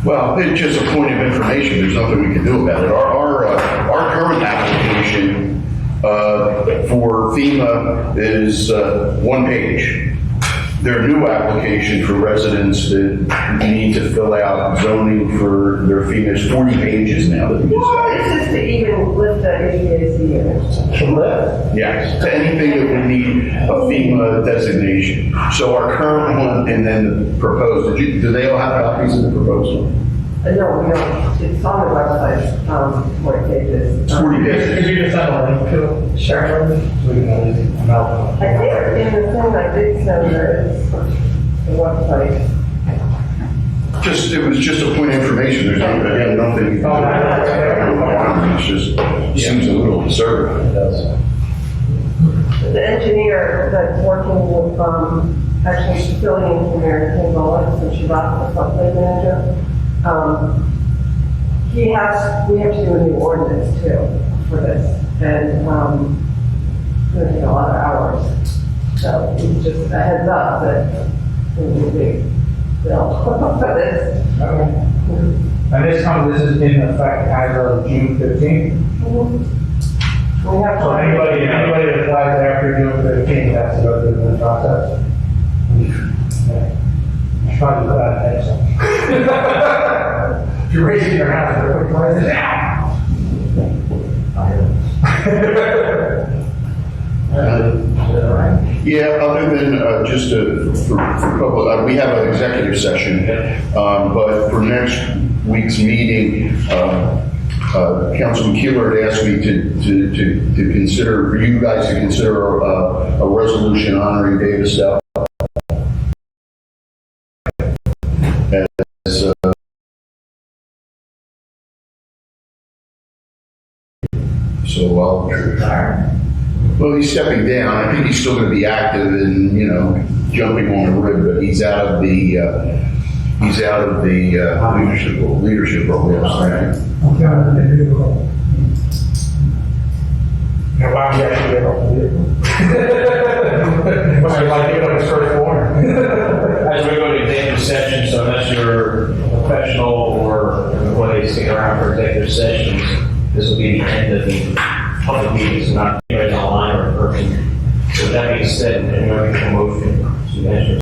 Well, it's just a point of information, there's nothing we can do about it. Our current application for FEMA is 1 page. their new application for residents that need to fill out zoning for their FEMA is 40 pages now that we just What got. is this to even lift the HVAC unit? Yes, to anything that would need a FEMA designation. So our current one and then the proposed, do they all have copies of the proposed one? No, we don't. It's on the website, 40 pages. It's 40 pages. Could you just send a link to it? Sure. So we can at least melt I think in the thing I did send her is the website. It was just a point of information, there's not, again, nothing. You can do. It's just, it seems a little conservative. The engineer that's working with, actually facility engineer, Kim Bullock, so she brought the floodplain manager. We have to do a new ordinance too for this, and, gonna take a lot of hours. So it's just a heads up that it will be built for this. And this is in effect as of June 15th. We have. So anybody that applies after June 15th has to go through the process. Yeah. Try to put out next one. If you're raising your house, you're quick prices now. Yeah, other than just for public, we have an executive session, but for next week's meeting, Councilman Keeler had asked me to consider, for you guys to consider a resolution honoring Davis Dell as so well, he's stepping down. I think he's still going to be active and, jumping on the rib, but he's out of the leadership role. Yes, Okay. Now, why would you actually get off the vehicle? Must be like getting on his first warrant. As we go to executive session, so unless you're a professional or employee sticking around for executive sessions, this will be the end of the public meetings, not anybody online or in person. So with that being said, anyone make a motion to enter